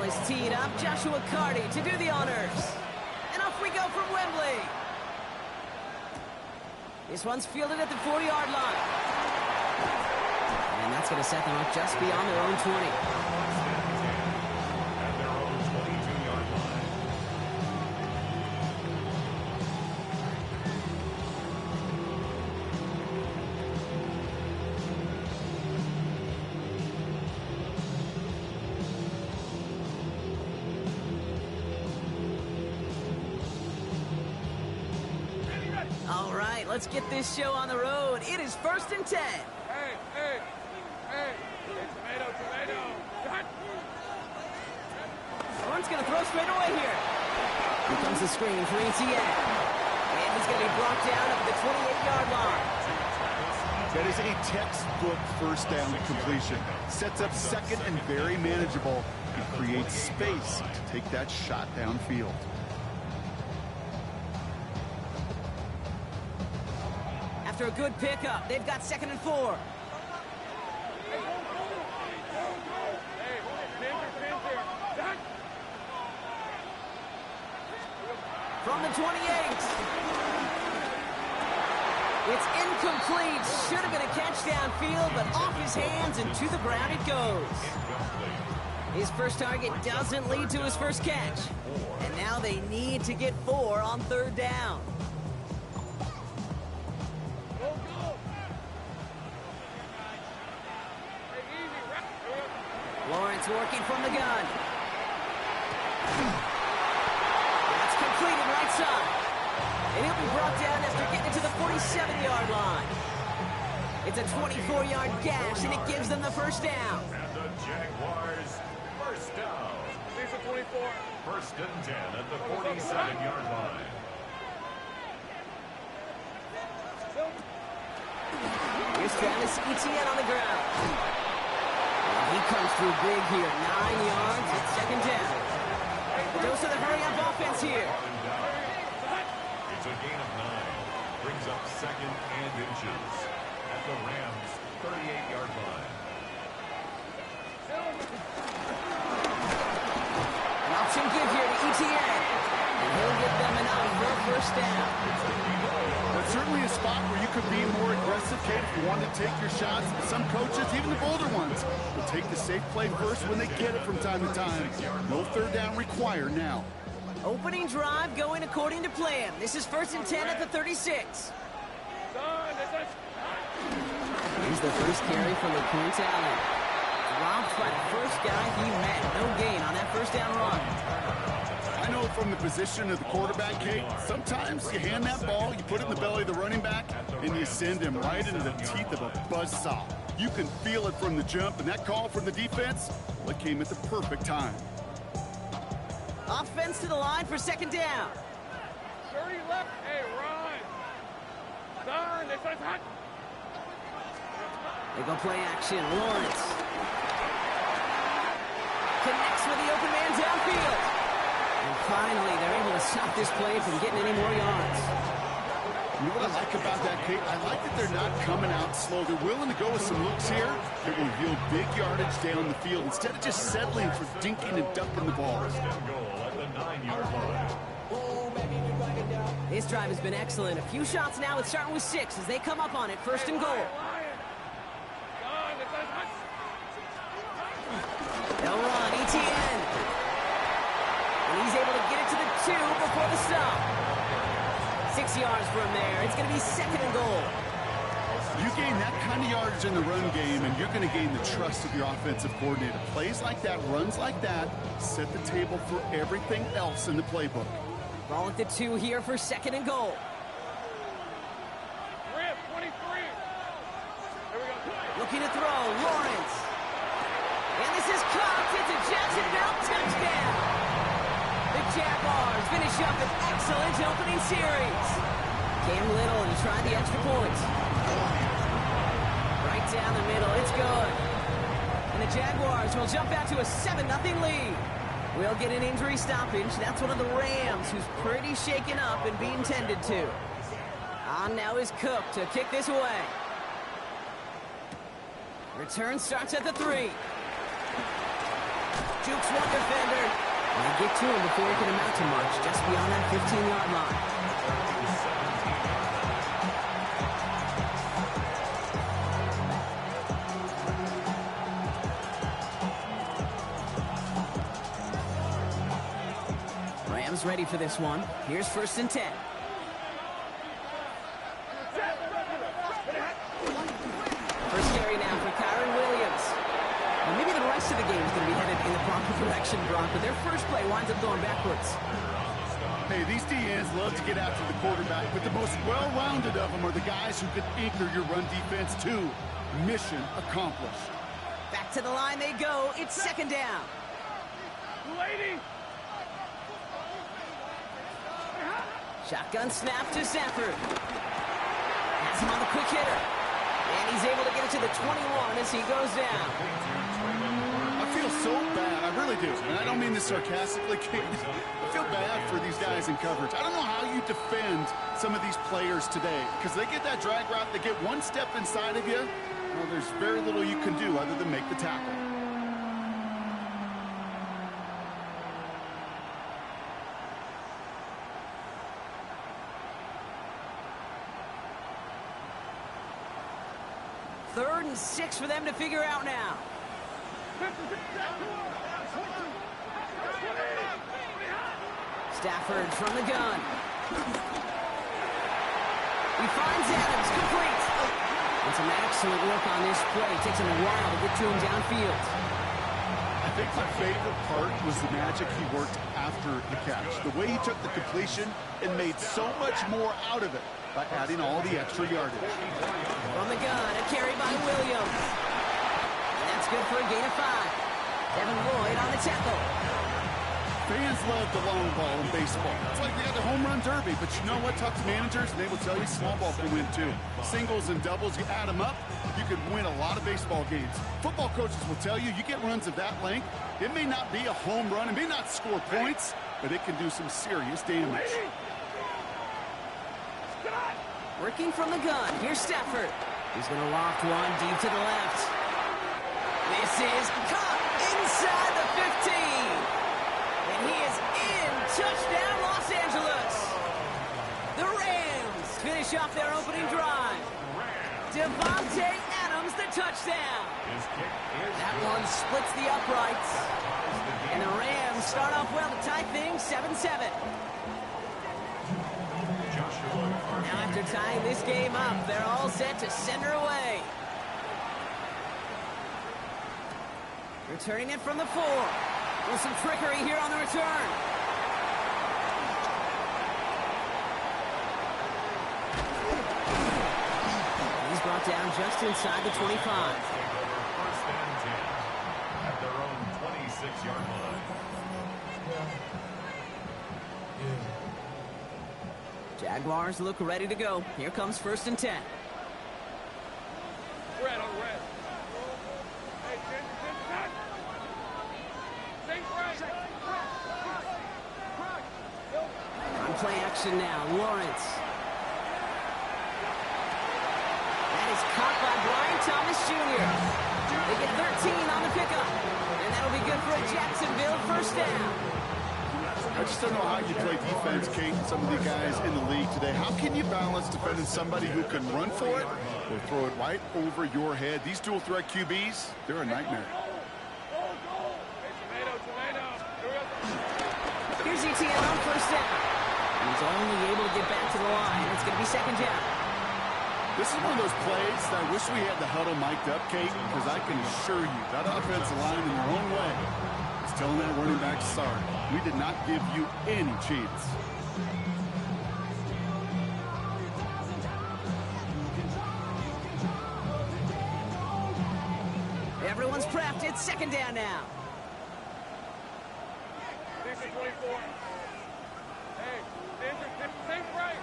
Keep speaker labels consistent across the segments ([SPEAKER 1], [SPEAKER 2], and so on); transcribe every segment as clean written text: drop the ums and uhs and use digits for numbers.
[SPEAKER 1] ball is teed up. Joshua Carty to do the honors. And off we go from Wembley. This one's fielded at the 40-yard line. And that's going to set them up just beyond their own 20. All right, let's get this show on the road. It is 1st and 10.
[SPEAKER 2] Hey, tomato.
[SPEAKER 1] Horn's going to throw straight away here. Here comes the screen for ETN. And he's going to be brought down up at the 28-yard line.
[SPEAKER 3] That is a textbook first down completion. Sets up second and very manageable. It creates space to take that shot downfield.
[SPEAKER 1] After a good pickup, they've got 2nd and 4. From the 28. It's incomplete. Should have been a catch downfield, but off his hands and to the ground it goes. His first target doesn't lead to his first catch. And now they need to get 4 on 3rd down. Lawrence working from the gun. That's completed right side. And he'll be brought down after getting it to the 47-yard line. It's a 24-yard gash, and it gives them the first down.
[SPEAKER 4] And the Jaguars, first down.
[SPEAKER 2] These are 24.
[SPEAKER 4] 1st and 10 at the 47-yard line.
[SPEAKER 1] Here's Travis Etienne on the ground. He comes through big here. 9 yards at 2nd down. Dose of the hurry-up offense here.
[SPEAKER 4] It's a gain of 9. Brings up 2nd and inches at the Rams' 38-yard line.
[SPEAKER 1] An option give here to Etienne. And he'll get them enough for a first down.
[SPEAKER 3] That's certainly a spot where you could be more aggressive, Kate, if you want to take your shots. Some coaches, even the bolder ones, will take the safe play first when they get it from time to time. No 3rd down required now.
[SPEAKER 1] Opening drive going according to plan. This is 1st and 10 at the 36. Here's the first carry for LaQuint Allen. Dropped by the first guy he met. No gain on that first down run.
[SPEAKER 3] I know from the position of the quarterback, Kate, sometimes you hand that ball, you put it in the belly of the running back, and you send him right into the teeth of a buzzsaw. You can feel it from the jump, and that call from the defense, well, it came at the perfect time.
[SPEAKER 1] Offense to the line for 2nd down.
[SPEAKER 2] 30 left. Hey, run. Done. This is hot.
[SPEAKER 1] They go play action. Lawrence connects with the open man downfield. And finally, they're able to stop this play from getting any more yards.
[SPEAKER 3] You know what I like about that, Kate? I like that they're not coming out slow. They're willing to go with some looks here that will yield big yardage down the field instead of just settling for dinking and ducking the ball.
[SPEAKER 4] 1st and goal at the 9-yard line.
[SPEAKER 1] This drive has been excellent. A few shots now. It's starting with 6 as they come up on it. 1st and goal. They'll run. Etienne. And he's able to get it to the 2 before the stop. 6 yards from there. It's going to be 2nd and goal.
[SPEAKER 3] You gain that kind of yardage in the run game, and you're going to gain the trust of your offensive coordinator. Plays like that, runs like that, set the table for everything else in the playbook.
[SPEAKER 1] Ball at the 2 here for 2nd and goal.
[SPEAKER 2] Rip, 23. Here we go.
[SPEAKER 1] Looking to throw. Lawrence. And this is caught. It's a Jacksonville touchdown. The Jaguars finish up an excellent opening series. Cam Little and tried the extra point. Right down the middle. It's good. And the Jaguars will jump out to a 7-0 lead. We'll get an injury stoppage. That's one of the Rams who's pretty shaken up and being tended to. On now is Cook to kick this away. Return starts at the 3. Jukes one defender. And they get to him before he can amount to much, just beyond that 15-yard line. Rams ready for this one. Here's 1st and 10. First carry now for Kyron Williams. And maybe the rest of the game is going to be headed in the proper direction, Brock, but their first play winds up going backwards.
[SPEAKER 3] Hey, these DNs love to get after the quarterback, but the most well-rounded of them are the guys who can anchor your run defense too. Mission accomplished.
[SPEAKER 1] Back to the line they go. It's 2nd down.
[SPEAKER 2] Lady!
[SPEAKER 1] Shotgun snap to Stafford. Has him on the quick hitter. And he's able to get it to the 21 as he goes down.
[SPEAKER 3] I feel so bad. I really do. And I don't mean this sarcastically. I feel bad for these guys in coverage. I don't know how you defend some of these players today because they get that drag route, they get one step inside of you. Well, there's very little you can do other than make the tackle.
[SPEAKER 1] Third and 6 for them to figure out now. Stafford from the gun. He finds Adams, complete. And some excellent work on this play. Takes him a while to get to him downfield.
[SPEAKER 3] I think my favorite part was the magic he worked after the catch. The way he took the completion and made so much more out of it by adding all the extra yardage.
[SPEAKER 1] From the gun, a carry by Williams. And that's good for a gain of 5. Devin Lloyd on the tackle.
[SPEAKER 3] Fans love the long ball in baseball. It's like they got the home run derby, but you know what? Talk to managers, and they will tell you small ball can win too. Singles and doubles, you add them up, you could win a lot of baseball games. Football coaches will tell you, you get runs of that length, it may not be a home run, it may not score points, but it can do some serious damage.
[SPEAKER 1] Working from the gun, here's Stafford. He's going to loft one deep to the left. This is caught inside the 15. And he is in. Touchdown, Los Angeles. The Rams finish off their opening drive. Devontae Adams, the touchdown. That one splits the uprights. And the Rams start off well to tie things 7-7. Now after tying this game up, they're all set to send her away. Returning it from the 4. With some trickery here on the return. He's brought down just inside the 25.
[SPEAKER 4] First and 10 at their own 26-yard line.
[SPEAKER 1] Jaguars look ready to go. Here comes 1st and 10.
[SPEAKER 2] Red on red. Hey, Jen,
[SPEAKER 1] On play action now, Lawrence. That is caught by Brian Thomas Jr. They get 13 on the pickup. And that'll be good for a Jacksonville first down.
[SPEAKER 3] I just don't know how you play defense, Kate, and some of the guys in the league today. How can you balance defending somebody who can run for it or throw it right over your head? These dual threat QBs, they're a nightmare.
[SPEAKER 1] Here's ETN on first down. He's only able to get back to the line. It's going to be 2nd down.
[SPEAKER 3] This is one of those plays that I wish we had the huddle mic'd up, Kate, because I can assure you that offensive line in their own way is telling that running back, sorry, we did not give you any chance.
[SPEAKER 1] Everyone's prepped. It's 2nd down now.
[SPEAKER 2] 24. Hey, think right.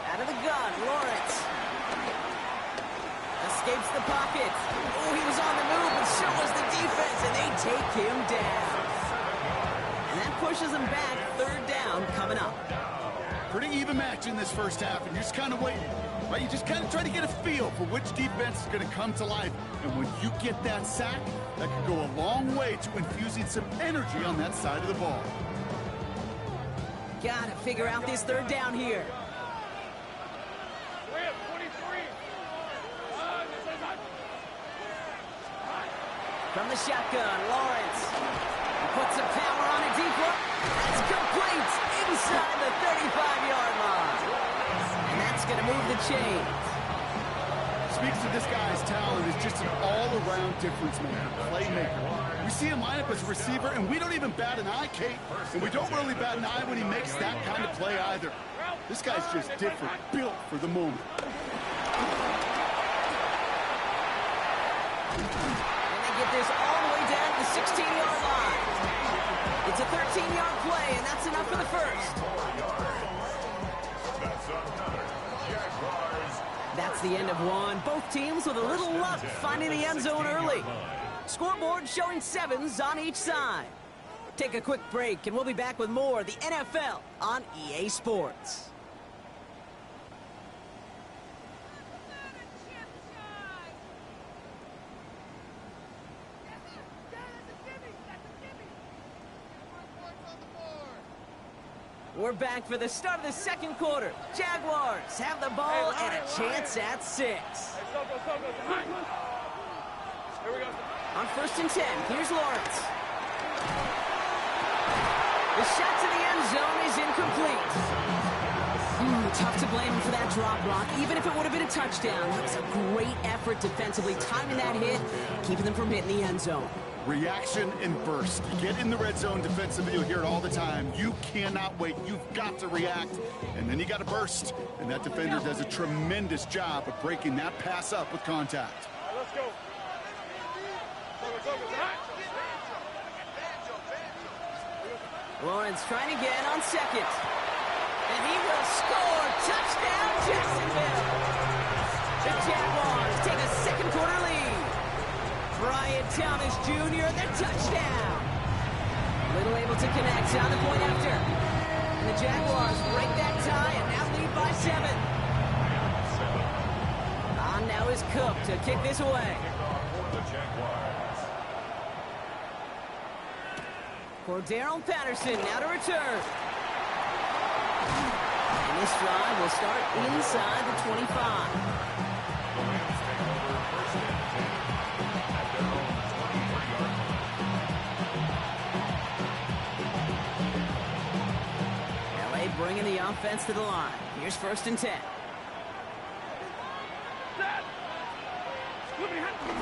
[SPEAKER 1] Out of the gun, Lawrence. Escapes the pocket. Oh, he was on the move, and so was the defense, and they take him down. And that pushes him back. 3rd down coming up.
[SPEAKER 3] pretty even match in this first half, and you're just kind of waiting, right? You just kind of try to get a feel for which defense is going to come to life. And when you get that sack, that could go a long way to infusing some energy on that side of the ball.
[SPEAKER 1] Gotta figure out this third down here. From the shotgun, Lawrence. He puts some power on a deep look. That's complete inside the 35-yard line. And that's going to move the chains.
[SPEAKER 3] Speaks to this guy's talent as just an all-around difference maker, playmaker. We see him line up as a receiver, and we don't even bat an eye, Kate. And we don't really bat an eye when he makes that kind of play either. This guy's just different, built for the moment.
[SPEAKER 1] Get this all the way down to the 16-yard line. It's a 13-yard play, and that's enough for the first. That's the end of one. Both teams with a little luck finding the end zone early. Scoreboard showing 7s on each side. Take a quick break, and we'll be back with more of the NFL on EA Sports. We're back for the start of the second quarter. Jaguars have the ball and a chance at 6.
[SPEAKER 2] Here we go.
[SPEAKER 1] On 1st and 10, here's Lawrence. The shot to the end zone is incomplete. Tough to blame him for that drop block, even if it would have been a touchdown. It was a great effort defensively, timing that hit, keeping them from hitting the end zone.
[SPEAKER 3] Reaction and burst. You get in the red zone defensively, you'll hear it all the time. You cannot wait. You've got to react, and then you got to burst. And that defender does a tremendous job of breaking that pass up with contact.
[SPEAKER 2] Let's go.
[SPEAKER 1] Lawrence trying again on 2nd. And he will score. Touchdown, Jacksonville. The Jaguars take a second quarter lead. Brian Thomas Jr., the touchdown. Little able to connect on the point after. And the Jaguars break that tie and now lead by 7. On now is Cook to kick this away. Cordero Patterson now to return. And this drive will start inside the 25. Bringing the offense to the line. Here's 1st and 10.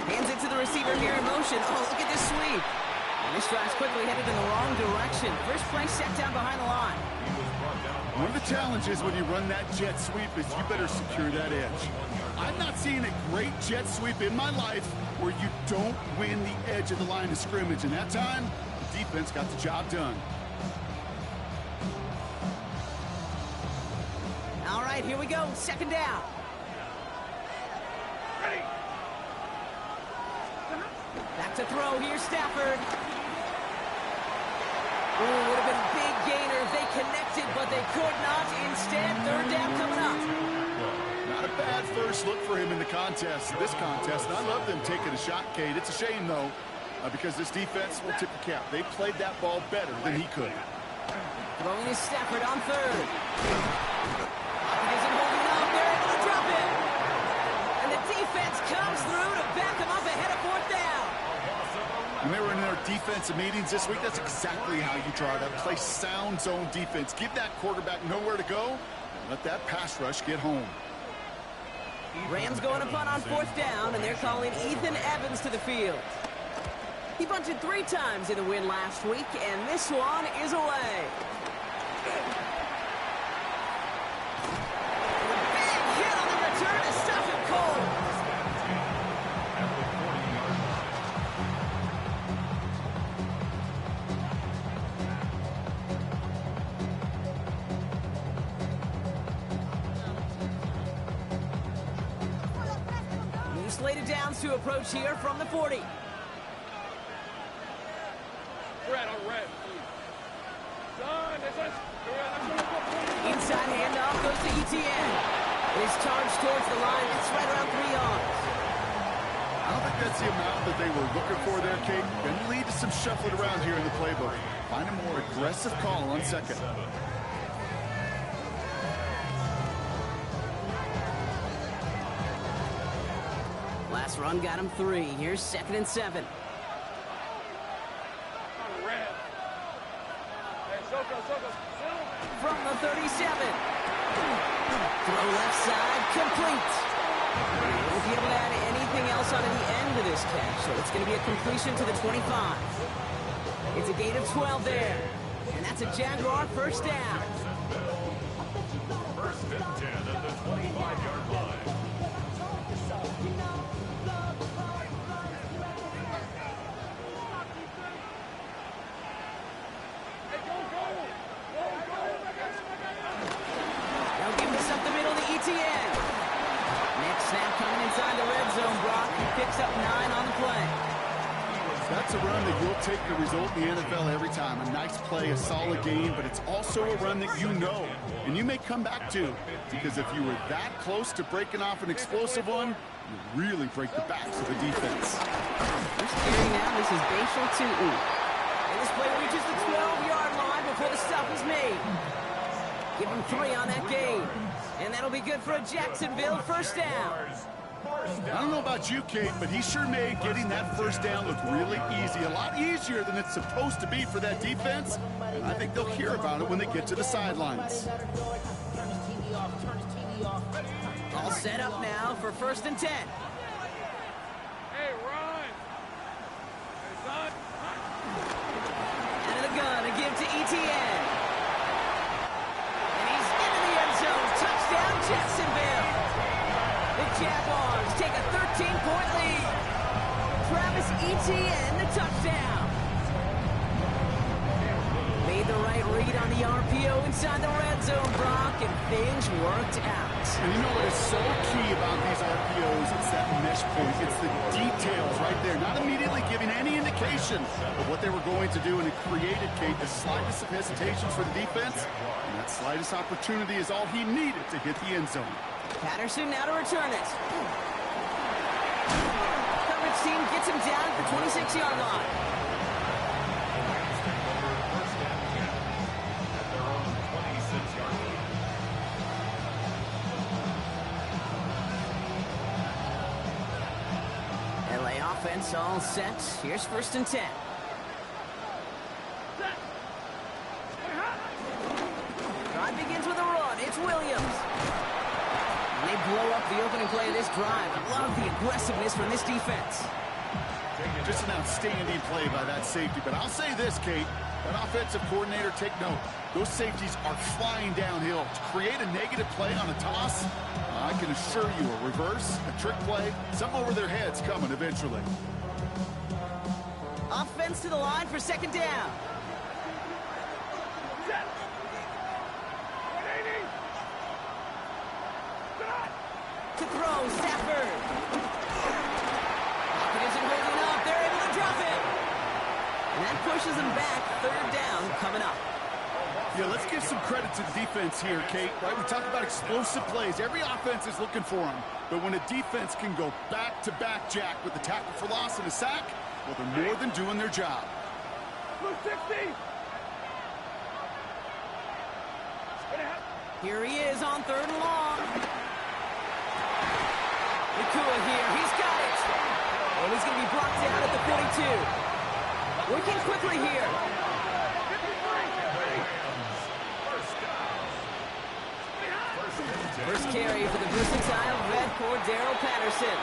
[SPEAKER 1] Hands it to the receiver here in motion. Oh, look at this sweep. And this drive's quickly headed in the wrong direction. First play set down behind the line.
[SPEAKER 3] One of the challenges when you run that jet sweep is you better secure that edge. I'm not seeing a great jet sweep in my life where you don't win the edge of the line of scrimmage. And that time, the defense got the job done.
[SPEAKER 1] All right, here we go. 2nd down. Back to throw. Here's Stafford. Ooh, would have been a big gainer if they connected, but they could not. Instead, 3rd down coming up.
[SPEAKER 3] Not a bad first look for him in the contest. This contest, and I love them taking a shot, Kate. It's a shame, though, because this defense will tip the cap. They played that ball better than he could.
[SPEAKER 1] Throwing is Stafford on 3rd. Isn't holding up. They're able to drop it. And the defense comes through to back him up ahead of 4th down.
[SPEAKER 3] When they were in their defensive meetings this week, that's exactly how you try to play sound zone defense. Give that quarterback nowhere to go and let that pass rush get home.
[SPEAKER 1] Rams going to punt on 4th down, and they're calling Ethan Evans to the field. He bunted 3 times in the win last week, and this one is away. Slated downs to approach here from the 40.
[SPEAKER 2] Red on red.
[SPEAKER 1] Inside handoff goes to ETN. His charge towards the line. It's right around 3 yards.
[SPEAKER 3] I don't think that's the amount that they were looking for there, Kate. Going to lead to some shuffling around here in the playbook. Find a more aggressive call on second.
[SPEAKER 1] Last run got him 3. Here's 2nd and 7. From the 37. Throw left side, complete. Won't be able to add anything else onto the end of this catch, so it's going to be a completion to the 25. It's a gain of 12 there, and that's a Jaguar first down.
[SPEAKER 4] First and 10 at the 25-yard line.
[SPEAKER 1] They'll give this up the middle to ETN. Next snap coming inside the red zone, Brock. He picks up 9 on the play.
[SPEAKER 3] That's a run that you'll take the result in the NFL every time. A nice play, a solid game, but it's also a run that you know, and you may come back to, because if you were that close to breaking off an explosive one, you really break the backs of the defense.
[SPEAKER 1] First carry now, this is Bashal Tutu. And this play reaches the 12-yard line before the stop is made. Give him 3 on that game. And that'll be good for a Jacksonville first down.
[SPEAKER 3] I don't know about you, Kate, but he sure made getting that first down look really easy. A lot easier than it's supposed to be for that defense. And I think they'll hear about it when they get to the sidelines.
[SPEAKER 1] All set up now for 1st and 10.
[SPEAKER 2] Hey, run! Hey, son!
[SPEAKER 1] Out of the gun, a give to ETN. And he's into the end zone. Touchdown, Jacksonville. The Jaguars take a 13-point lead. Travis Etienne, the touchdown. Made the right read on the RPO inside the red zone, Brock, and things worked out.
[SPEAKER 3] And you know what is so key about these RPOs? It's that mesh point. It's the details right there. Not immediately giving any indication of what they were going to do, and it created, Kate, the slightest of hesitations for the defense. And that slightest opportunity is all he needed to hit the end zone.
[SPEAKER 1] Patterson now to return it. Coverage team gets him down at the 26-yard line. LA offense all set. Here's 1st and 10. Drive begins with a run. It's Williams. And they blow up the opening play of this drive. I love the aggressiveness from this defense.
[SPEAKER 3] Just an outstanding play by that safety. But I'll say this, Kate, that offensive coordinator, take note. Those safeties are flying downhill. To create a negative play on a toss, I can assure you a reverse, a trick play, something over their heads coming eventually.
[SPEAKER 1] Offense to the line for 2nd down. To throw, Stafford. Pocket isn't holding up. They're able to drop it. And that pushes them back. 3rd down coming up.
[SPEAKER 3] Yeah, let's give some credit to the defense here, Kate. Right, we talk about explosive plays. Every offense is looking for them. But when a defense can go back-to-back, Jack, with a tackle for loss and a sack, well, they're more than doing their job.
[SPEAKER 2] 60!
[SPEAKER 1] Here he is on 3rd and long. Nakua here. He's got it. And he's going to be brought down at the 42. Working quickly here. First carry for the versatile red Cordero Patterson.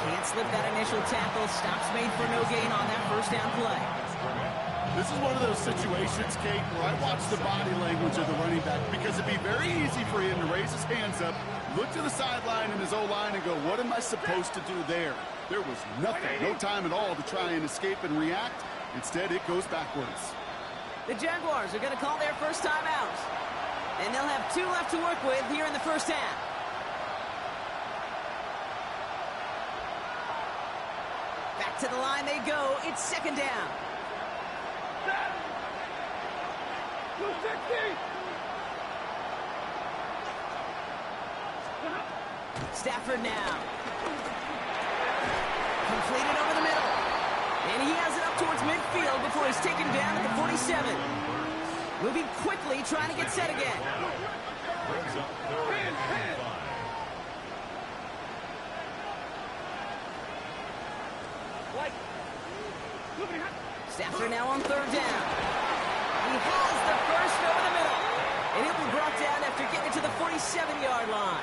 [SPEAKER 1] Can't slip that initial tackle. Stops made for no gain on that first down play.
[SPEAKER 3] This is one of those situations, Kate, where I watch the body language of the running back, because it'd be very easy for him to raise his hands up, look to the sideline in his O-line and go, what am I supposed to do there? There was nothing, no time at all to try and escape and react. Instead, it goes backwards.
[SPEAKER 1] The Jaguars are going to call their first time out. And they'll have 2 left to work with here in the first half. Back to the line they go. It's 2nd down. Stafford now. Completed over the middle. And he has it up towards midfield before he's taken down at the 47. Moving quickly, trying to get set again.
[SPEAKER 4] Brings up third and 5.
[SPEAKER 1] Stafford now on third down. He has the first over the middle. And he'll be brought down after getting to the 47-yard line.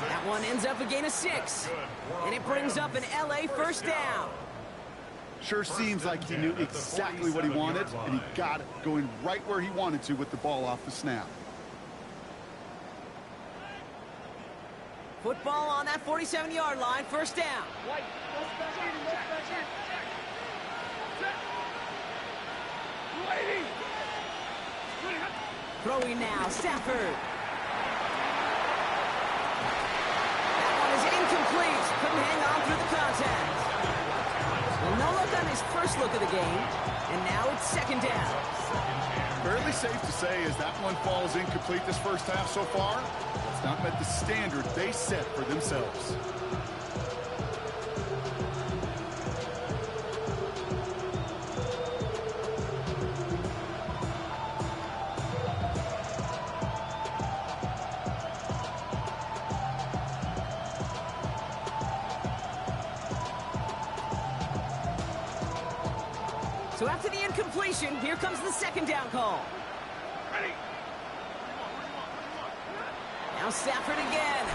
[SPEAKER 1] That one ends up a gain of 6. And it brings up an LA first down.
[SPEAKER 3] Sure seems like he knew exactly what he wanted, and he got it going right where he wanted to with the ball off the snap.
[SPEAKER 1] Football on that 47-yard line, first down. Throwing now, Stafford. That one is incomplete. Couldn't hang on through the contact. Well, no look on his first look of the game, and now it's second down.
[SPEAKER 3] Fairly safe to say as that one falls incomplete this first half so far, it's not met the standard they set for themselves.
[SPEAKER 1] So after the incompletion, here comes the second down call. Now Stafford again.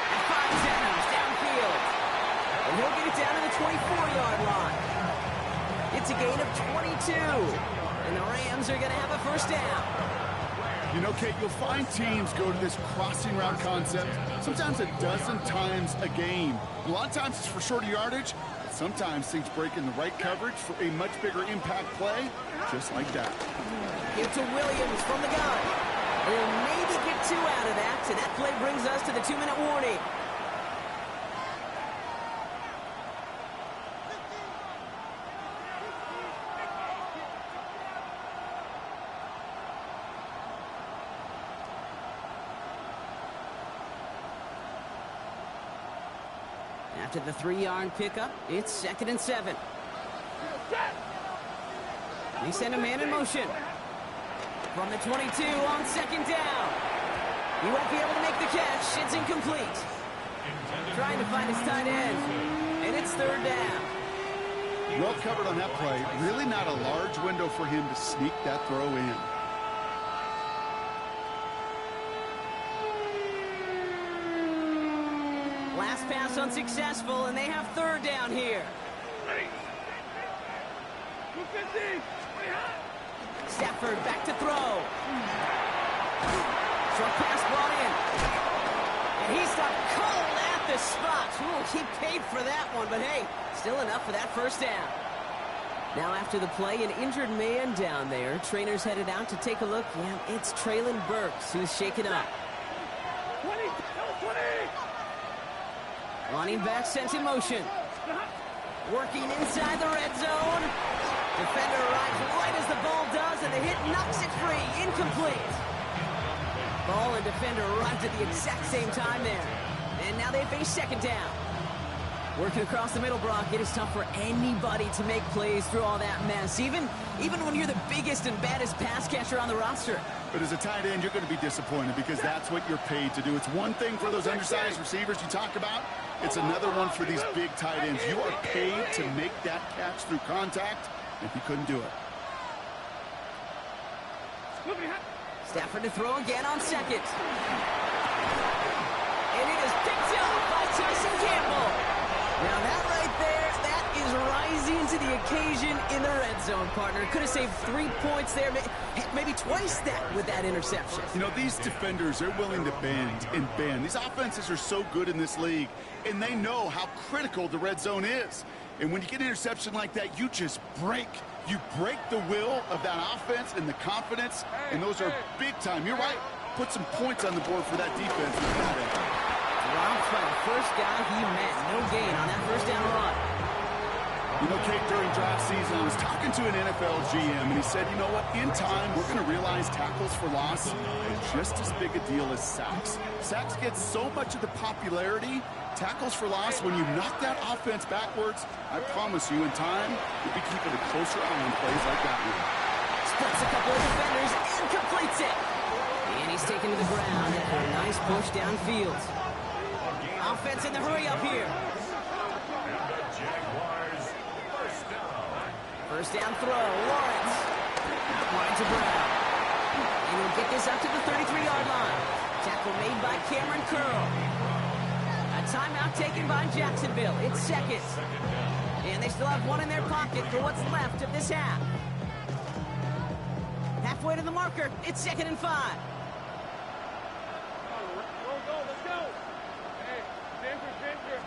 [SPEAKER 1] And finds Adams downfield. And he'll get it down to the 24-yard line. It's a gain of 22. And the Rams are going to have a first down.
[SPEAKER 3] You know, Kate, you'll find teams go to this crossing route concept sometimes a dozen times a game. A lot of times it's for shorter yardage. Sometimes things break in the right coverage for a much bigger impact play, just like that.
[SPEAKER 1] Give to Williams from the gun. He'll maybe get 2 out of that, and that play brings us to the 2-minute warning. After the 3-yard pickup, it's 2nd and 7. They send a man in motion. From the 22 on second down. He won't be able to make the catch. It's incomplete. Trying to find his tight end. And it's third down.
[SPEAKER 3] Well covered on that play. Really not a large window for him to sneak that throw in.
[SPEAKER 1] Last pass unsuccessful, and they have third down here. Stafford back to throw. Short pass brought in. And he stopped cold at the spot. Ooh, he paid for that one, but hey, still enough for that first down. Now after the play, an injured man down there. Trainers headed out to take a look. Yeah, it's Traylon Burks who's shaken up.
[SPEAKER 2] 20.
[SPEAKER 1] Running back sent in motion. Working inside the red zone. Defender arrives right as the ball does, and the hit knocks it free. Incomplete. Ball and defender arrived at the exact same time there. And now they face second down. Working across the middle, Brock, it is tough for anybody to make plays through all that mess, even when you're the biggest and baddest pass catcher on the roster.
[SPEAKER 3] But as a tight end, you're going to be disappointed because that's what you're paid to do. It's one thing for those undersized receivers you talk about. It's another one for these big tight ends. You are paid to make that catch through contact, and he couldn't do it.
[SPEAKER 1] Stafford to throw again on second. And it is picked up by Tyson Campbell. Now that right there, that is rising to the occasion in the red zone, partner. Could have saved 3 points there, maybe twice that with that interception.
[SPEAKER 3] You know, these defenders, they're willing to bend and bend. These offenses are so good in this league, and they know how critical the red zone is. And when you get an interception like that, you just break. You break the will of that offense and the confidence, and those are big time. You're right. Put some points on the board for that defense.
[SPEAKER 1] Dropped by the first guy he met. No gain on that first down run.
[SPEAKER 3] You know, Kate, during draft season, I was talking to an NFL GM, and he said, you know what, in time, we're going to realize tackles for loss are just as big a deal as sacks. Sacks get so much of the popularity. Tackles for loss, when you knock that offense backwards, I promise you, in time, you'll be keeping a closer eye on plays like that one.
[SPEAKER 1] Splits a couple of defenders and completes it. And he's taken to the ground after a nice push downfield. Offense in the hurry up here.
[SPEAKER 4] And the Jaguars, first down.
[SPEAKER 1] First down throw, Lawrence. Out wide to Brown. And he'll get this up to the 33-yard line. Tackle made by Cameron Curl. A timeout taken by Jacksonville. It's seconds. And they still have one in their pocket for what's left of this half. Halfway to the marker. It's 2nd and 5.
[SPEAKER 2] Let's go. Hey, Ginger.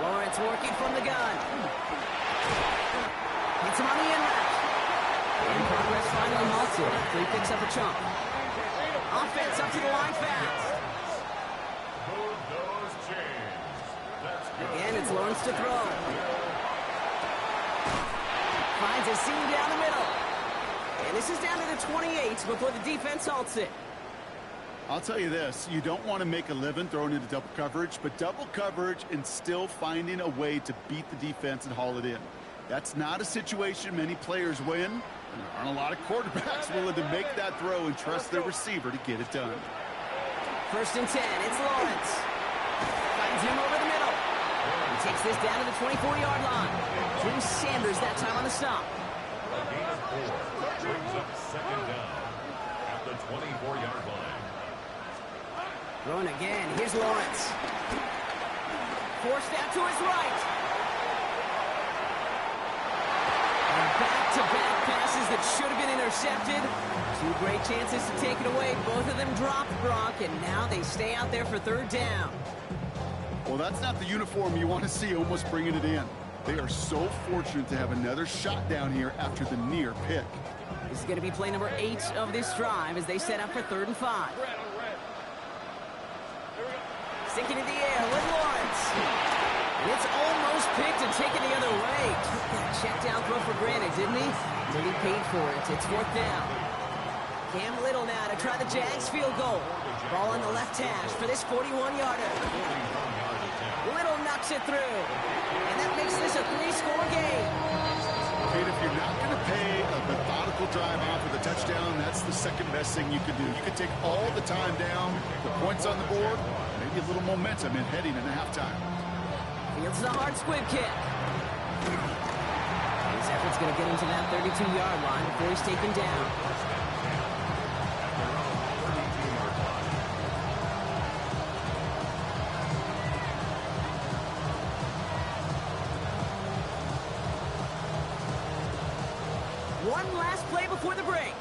[SPEAKER 1] Lawrence working from the gun. Hits him on the in route. And progress finally halted after he picks up a chunk. Offense up to the line fast.
[SPEAKER 4] Move those chains. Let's go.
[SPEAKER 1] Again, it's Lawrence to throw. Finds a seam down the middle. And this is down to the 28 before the defense halts it.
[SPEAKER 3] I'll tell you this, you don't want to make a living throwing into double coverage, but double coverage and still finding a way to beat the defense and haul it in. That's not a situation many players win, and there aren't a lot of quarterbacks willing to make that throw and trust their receiver to get it done.
[SPEAKER 1] 1st and 10, it's Lawrence. Finds him over the middle. He takes this down to the 24-yard line. Drew Sanders that time on the stop.
[SPEAKER 4] A gain of 4 brings up 2nd down at the 24-yard line.
[SPEAKER 1] Throwing again. Here's Lawrence. Forced out to his right. And back-to-back passes that should have been intercepted. 2 great chances to take it away. Both of them dropped, Brock, and now they stay out there for 3rd down.
[SPEAKER 3] Well, that's not the uniform you want to see almost bringing it in. They are so fortunate to have another shot down here after the near pick.
[SPEAKER 1] This is going to be play number 8 of this drive as they set up for 3rd and 5. Sticking in the air with Lawrence. And it's almost picked and taken the other way. Took that check down throw for granted, didn't he? But he paid for it. It's 4th down. Cam Little now to try the Jags field goal. Ball on the left hash for this 41-yarder. Little knocks it through. And that makes this a 3-score game.
[SPEAKER 3] Kate, if you're not going to pay a methodical drive off with a touchdown, that's the second best thing you can do. You can take all the time down, the points on the board, maybe a little momentum in heading into halftime.
[SPEAKER 1] Fields a hard squib kick. His effort's going to get him to that 32-yard line before he's taken down. One last play before the break.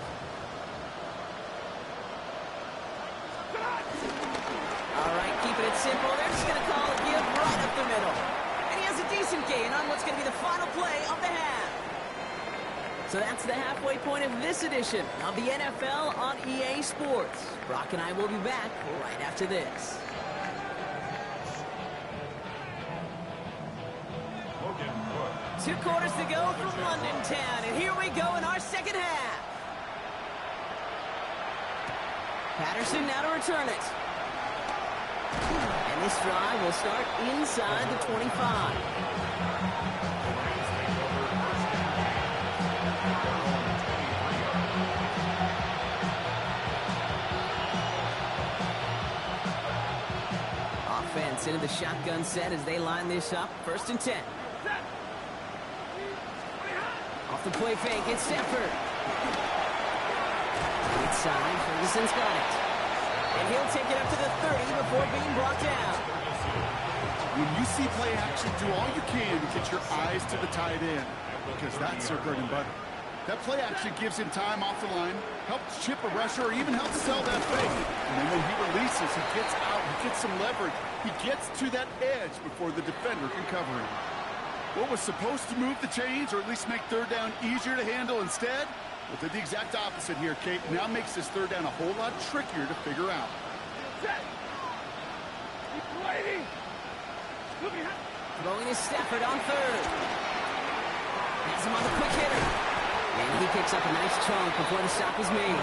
[SPEAKER 1] All right, keeping it simple. They're just going to call a give right up the middle. And he has a decent gain on what's going to be the final play of the half. So that's the halfway point of this edition of the NFL on EA Sports. Brock and I will be back right after this. Two quarters to go from London Town, and here we go in our second half. Patterson now to return it. And this drive will start inside the 25. Offense into the shotgun set as they line this up. 1st and 10. Off the play fake, it's Stafford. Inside, Ferguson's got it. And he'll take it up to the 30 before being brought down.
[SPEAKER 3] When you see play action, do all you can to get your eyes to the tight end, because that's their bread and butter. That play action gives him time off the line, helps chip a rusher, or even helps sell that fake. And then when he releases, he gets out, he gets some leverage. He gets to that edge before the defender can cover him. What was supposed to move the chains, or at least make 3rd down easier to handle instead? Well, did the exact opposite here, Kate. Now makes this 3rd down a whole lot trickier to figure out.
[SPEAKER 1] Throwing is Stafford on 3rd. Has him on the quick hitter. And he picks up a nice chunk before the stop is made.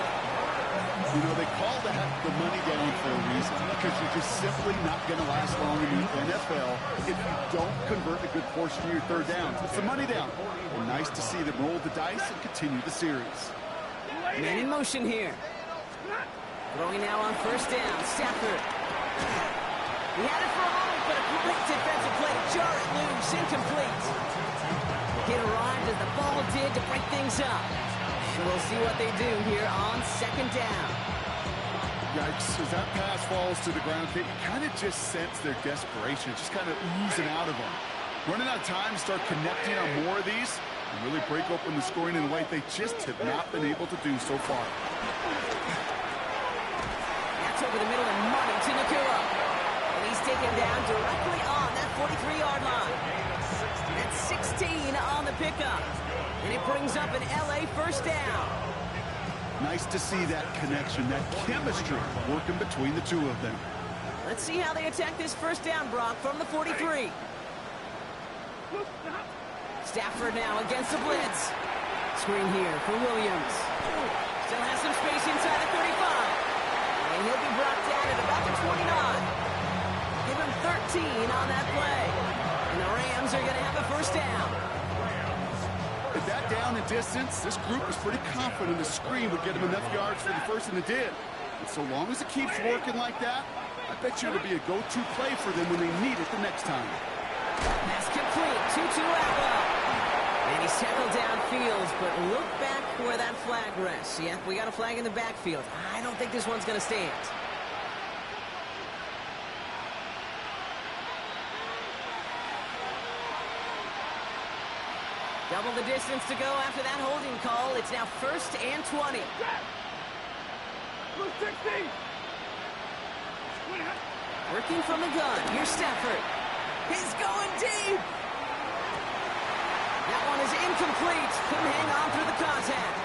[SPEAKER 3] You know, they call that the money down for a reason, because you're just simply not going to last long in the NFL if you don't convert a good portion of your third downs. It's the money down. And nice to see them roll the dice and continue the series.
[SPEAKER 1] Man in motion here. Throwing now on first down. Stafford. He had it for a moment, but a great defensive play to jar it loose. Incomplete. Hit arrived as the ball did to break things up. So we'll see what they do here on second down.
[SPEAKER 3] Yikes, as that pass falls to the ground, you kind of just sense their desperation, just kind of oozing out of them. Running out of time, start connecting on more of these, and really break open the scoring in a way they just have not been able to do so far.
[SPEAKER 1] That's over the middle and money to Nakua. And he's taken down directly on that 43-yard line. That's 16 on the pickup. And it brings up an LA first down.
[SPEAKER 3] Nice to see that connection, that chemistry working between the two of them.
[SPEAKER 1] Let's see how they attack this first down, Brock, from the 43. Stafford now against the blitz. Screen here for Williams. Still has some space inside the 35. And he'll be brought down at about the 29. Give him 13 on that play. And the Rams are going to have a first down.
[SPEAKER 3] With that down and distance, this group was pretty confident the screen would get them enough yards for the first, and it did. And so long as it keeps working like that, I bet you it'll be a go-to play for them when they need it the next time.
[SPEAKER 1] Pass complete. 2-2 Atwell. And he's tackled downfield, but look back where that flag rests. Yeah, we got a flag in the backfield. I don't think this one's going to stand. Double the distance to go after that holding call. It's now 1st and 20.
[SPEAKER 2] Blue 60.
[SPEAKER 1] Working from the gun. Here's Stafford. He's going deep. That one is incomplete. Couldn't hang on through the contact.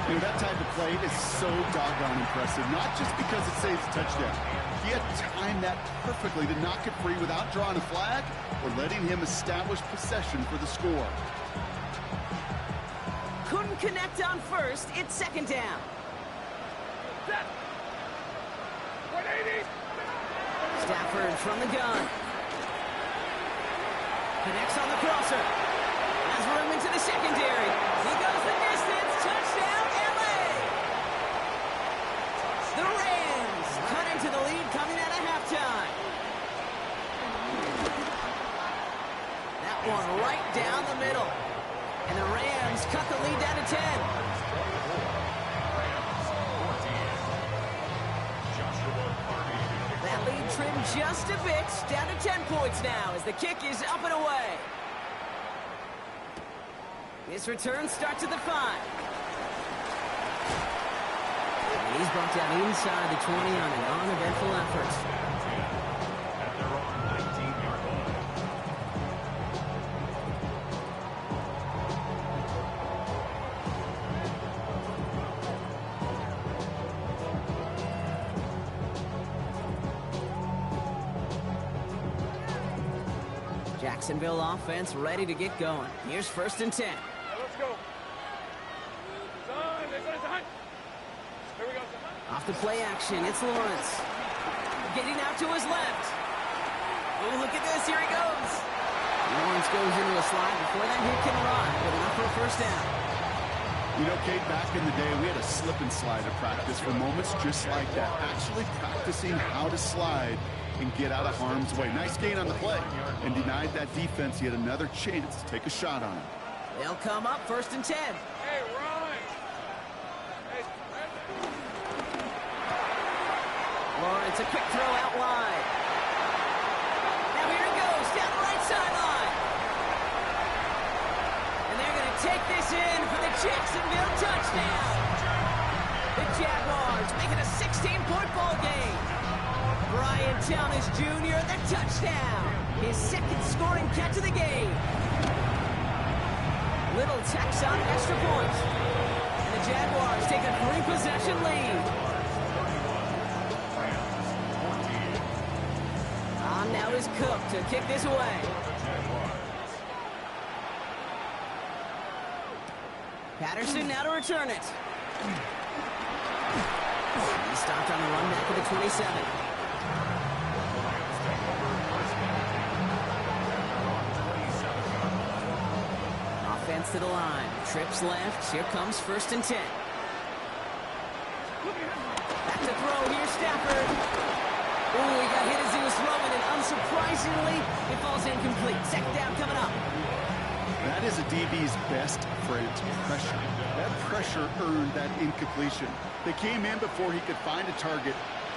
[SPEAKER 3] You know, that type of play is so doggone impressive, not just because it saves a touchdown. He had timed that perfectly to knock it free without drawing a flag or letting him establish possession for the score.
[SPEAKER 1] Couldn't connect on first. It's second down.
[SPEAKER 2] Set. 180.
[SPEAKER 1] Stafford from the gun. Connects on the crosser. Has room into the secondary. He goes the distance. Touchdown, LA! The Rams cut into the lead coming out of halftime. That one right down the middle. And the Rams cut the lead down to 10. That lead trimmed just a bit, down to 10 points now as the kick is up and away. This return starts at the 5. And he's brought down inside the 20 on an uneventful effort.
[SPEAKER 4] At their own 19-yard line.
[SPEAKER 1] Jacksonville offense ready to get going. Here's 1st and 10.
[SPEAKER 2] Let's go. Son, they're gonna hunt. Here we go, son.
[SPEAKER 1] Off the play action, it's Lawrence. Getting out to his left. Oh, look at this, here he goes. Lawrence goes into a slide before that hit can arrive, but enough for a first down.
[SPEAKER 3] You know, Kate, back in the day, we had a slip and slide at practice for moments just like that. Actually practicing how to slide and get out of harm's way. Nice gain on the play, and denied that defense yet another chance to take a shot on him.
[SPEAKER 1] They'll come up 1st and 10.
[SPEAKER 2] Hey, run. Hey,
[SPEAKER 1] Lawrence, a quick throw out wide. Now here he goes, down the right sideline. And they're going to take this in for the Jacksonville touchdown. The Jaguars make it a 16-point ball game. Brian Thomas Jr., the touchdown. His 2nd scoring catch of the game. Little tacks on extra point. And the Jaguars take a 3-possession lead. On now is Cook to kick this away. Patterson now to return it. He stopped on the run back of the 27. Offense to the line. Trips left. Here comes 1st and 10. Back to throw. Here's Stafford. Ooh, he got hit as he was throwing, and unsurprisingly, it falls incomplete. 2nd down coming up.
[SPEAKER 3] That is a DB's best friend, pressure. That pressure earned that incompletion. They came in before he could find a target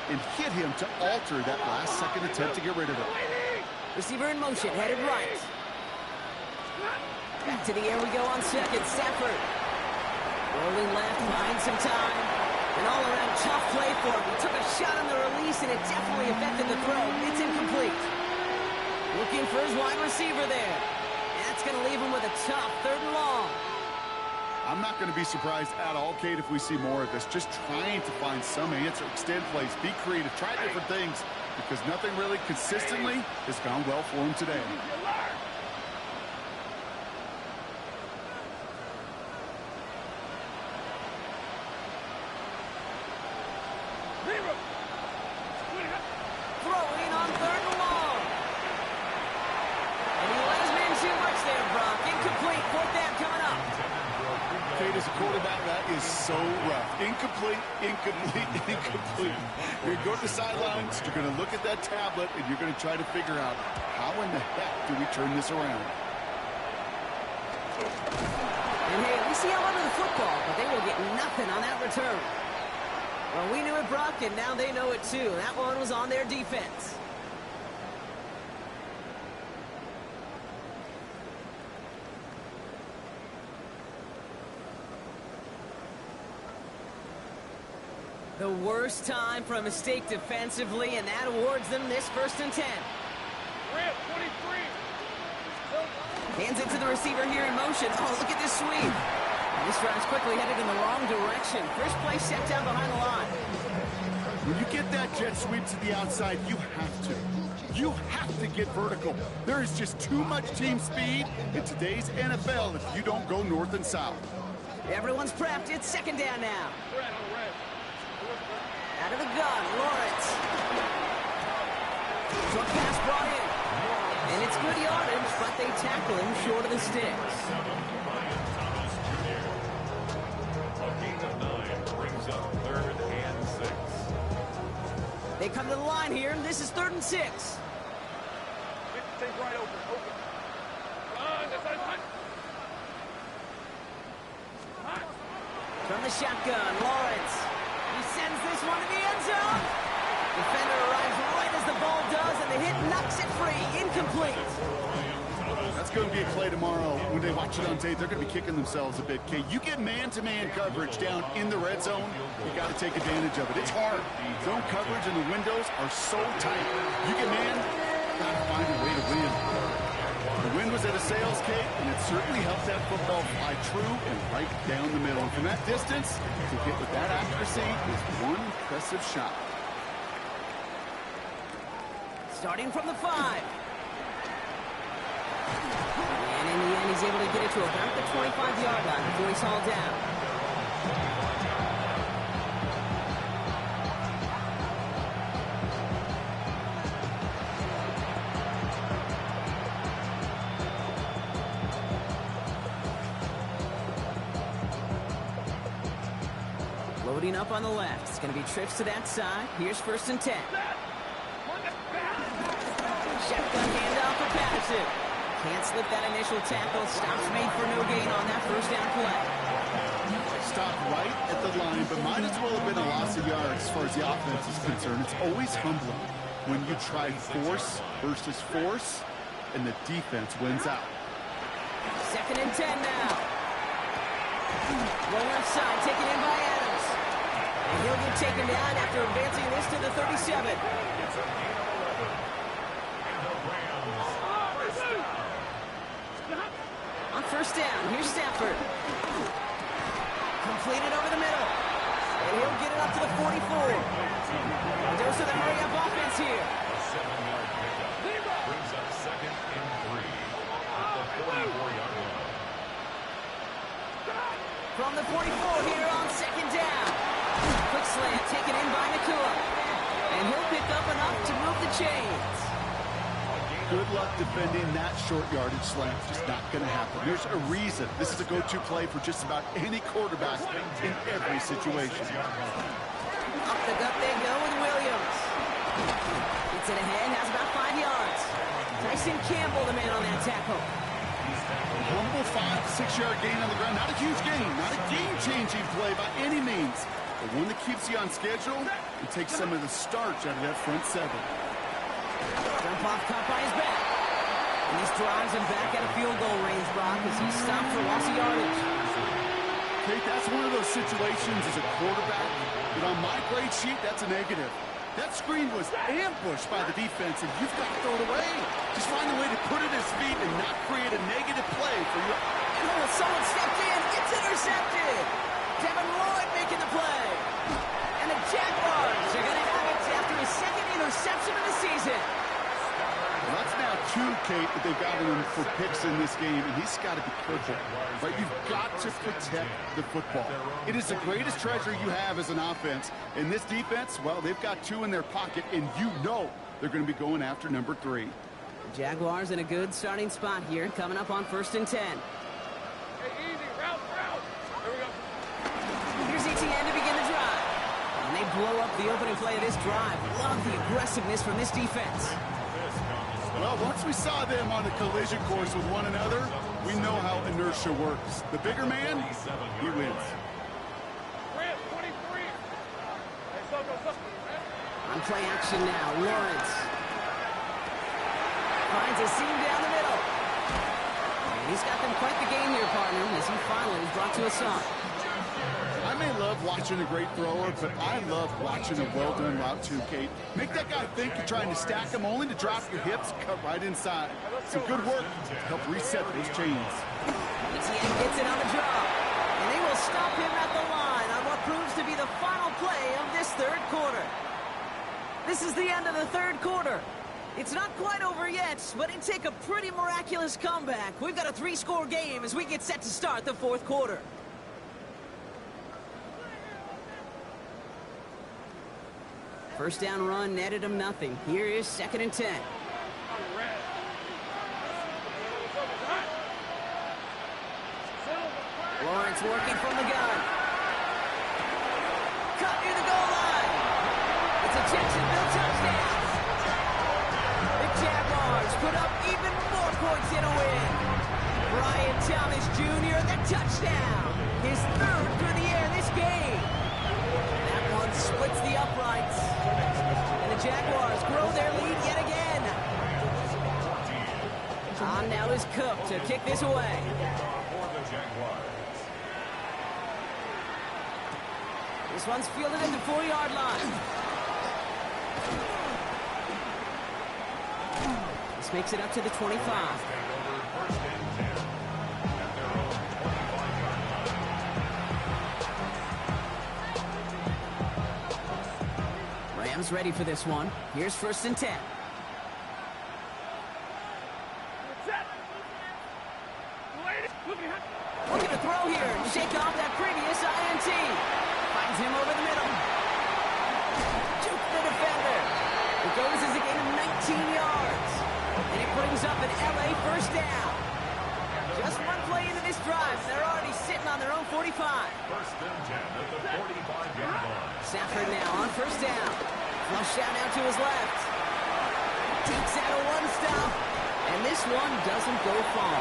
[SPEAKER 3] and hit him to alter that last-second attempt to get rid of it.
[SPEAKER 1] Receiver in motion, headed right. Back to the air we go on 2nd. Stafford. Rolling left, buying some time. An all-around tough play for him. He took a shot on the release, and it definitely affected the throw. It's incomplete. Looking for his wide receiver there. That's going to leave him with a tough 3rd and long.
[SPEAKER 3] I'm not going to be surprised at all, Kate, if we see more of this. Just trying to find some answer, extend plays, be creative, try different things, because nothing really consistently has gone well for him today.
[SPEAKER 1] Throwing on 3rd and long. And he let his man too much there, Brock. Incomplete. 4th down coming up.
[SPEAKER 3] Kate, as a quarterback, that is so rough. Incomplete, incomplete, incomplete. You're going to go to the sidelines, you're going to look at that tablet, and you're going to try to figure out how in the heck do we turn this around.
[SPEAKER 1] And hey, we see him under the football, but they will get nothing on that return. Well, we knew it, Brock, and now they know it too. That one was on their defense. The worst time for a mistake defensively, and that awards them this 1st and 10.
[SPEAKER 2] Red 23.
[SPEAKER 1] Hands it to the receiver here in motion. Oh, look at this sweep. This drive's quickly headed in the wrong direction. First play set down behind the line.
[SPEAKER 3] When you get that jet sweep to the outside, you have to. You have to get vertical. There is just too much team speed in today's NFL if you don't go north and south.
[SPEAKER 1] Everyone's prepped. It's 2nd down now.
[SPEAKER 2] Red on red.
[SPEAKER 1] Out of the gun, Lawrence. Short pass brought in. And it's good yardage, but they tackle him short of the sticks.
[SPEAKER 4] A gain of 9 brings up 3rd and 6.
[SPEAKER 1] They come to the line here. This is 3rd and 6.
[SPEAKER 2] Take right open.
[SPEAKER 1] From the shotgun, Lawrence. He sends this one to the end zone. Defender arrives right as the ball does, and the hit knocks it free. Incomplete.
[SPEAKER 3] That's going to be a play tomorrow. When they watch it on tape, they're going to be kicking themselves a bit. Kate, you get man-to-man coverage down in the red zone, you got to take advantage of it. It's hard. Zone coverage and the windows are so tight. You get man, got to find a way to win. The wind was at a sales, Kate, and it certainly helped that football fly true and right down the middle. And from that distance, to hit with that accuracy is one impressive shot.
[SPEAKER 1] Starting from the 5. And in the end, he's able to get it to about the 25-yard line before he's hauled down. Loading up on the left. It's going to be trips to that side. Here's 1st and 10. Shotgun handoff for Patterson. Can't slip that initial tackle. Stops made for no gain on that 1st down play.
[SPEAKER 3] Stopped right at the line, but might as well have been a loss of yards as far as the offense is concerned. It's always humbling when you try force versus force, and the defense wins out.
[SPEAKER 1] 2nd and 10 now. Low left side, taken in by Adams. And he'll get taken down after advancing this to the 37. On 1st down, here's Stafford. Completed over the middle. And he'll get it up to the 44. A dose of the hurry-up offense here.
[SPEAKER 4] A 7-yard pickup brings up 2nd and 3 at the 44-yard line.
[SPEAKER 1] From the 44 here on second down. Quick slant taken in by Nakua. And he'll pick up enough to move the chains.
[SPEAKER 3] Good luck defending that short yardage slant. Just not going to happen. There's a reason. This is a go-to play for just about any quarterback in every situation.
[SPEAKER 1] Up the gut they go with Williams. Gets it ahead, has about 5 yards. Tyson Campbell, the man on that tackle.
[SPEAKER 3] Humble 5-6-yard gain on the ground. Not a huge gain. Not a game-changing play by any means. But one that keeps you on schedule and takes some of the starch out of that front seven.
[SPEAKER 1] Jump off caught by his back. And this drives him back at a field goal range, Brock, as he stopped for loss of yardage.
[SPEAKER 3] Kate, that's one of those situations as a quarterback that on my grade sheet, that's a negative. That screen was ambushed by the defense, and you've got to throw it away. Just find a way to put it at his feet and not create a negative play for you.
[SPEAKER 1] And oh, someone stepped in. It's intercepted. Devin Lloyd making the play. And the Jaguars are going to have it after his second interception of the season.
[SPEAKER 3] Well, that's now 2, Kate, that they've got him for picks in this game, and he's got to be careful. Right? You've got to protect the football. It is the greatest treasure you have as an offense. And this defense, well, they've got 2 in their pocket, and you know they're going to be going after number 3.
[SPEAKER 1] The Jaguars in a good starting spot here, coming up on 1st and 10.
[SPEAKER 2] Hey, easy, route. Here we go.
[SPEAKER 1] Here's ETN to begin the drive. And they blow up the opening play of this drive. Love the aggressiveness from this defense.
[SPEAKER 3] Well, once we saw them on the collision course with one another, we know how inertia works. The bigger man, he wins.
[SPEAKER 2] Grant, 23. Hey, go.
[SPEAKER 1] On play action now, Lawrence. Finds a seam down the middle. And he's got them quite the game here, partner, as he finally is brought to a stop.
[SPEAKER 3] I may love watching a great thrower, but I love watching a well-done route too, Kate. Make that guy think you're trying to stack him only to drop your hips, cut right inside. Some good work to help reset those chains.
[SPEAKER 1] ETN gets it on the draw. And they will stop him at the line on what proves to be the final play of this third quarter. This is the end of the third quarter. It's not quite over yet, but it'd take a pretty miraculous comeback. We've got a 3-score game as we get set to start the fourth quarter. First down run netted him nothing. Here is 2nd and 10. Lawrence working from the gun. Cut near the goal line. It's a Jacksonville touchdown. The Jaguars put up even more points in a win. Brian Thomas Jr. the touchdown. His 3rd for the air this game. That one splits the uprights. And the Jaguars grow their lead yet again. On now is Cook to kick this away.
[SPEAKER 4] For the Jaguars.
[SPEAKER 1] This one's fielded at the 4-yard line. This makes it up to the 25.
[SPEAKER 4] First and 10 at their own 25-yard line.
[SPEAKER 1] Rams ready for this one. Here's 1st and 10. Looking to throw here and shake off that previous INT. Finds him over the middle. Juke the defender. It goes as a gain of 19 yards. And it brings up an LA first down. Just one play into this drive, and they're already sitting on their own 45.
[SPEAKER 4] First and 10 at the 45-yard line.
[SPEAKER 1] Safford now on 1st down. Flush out now to his left. Takes out a one-stop. And this one doesn't go far.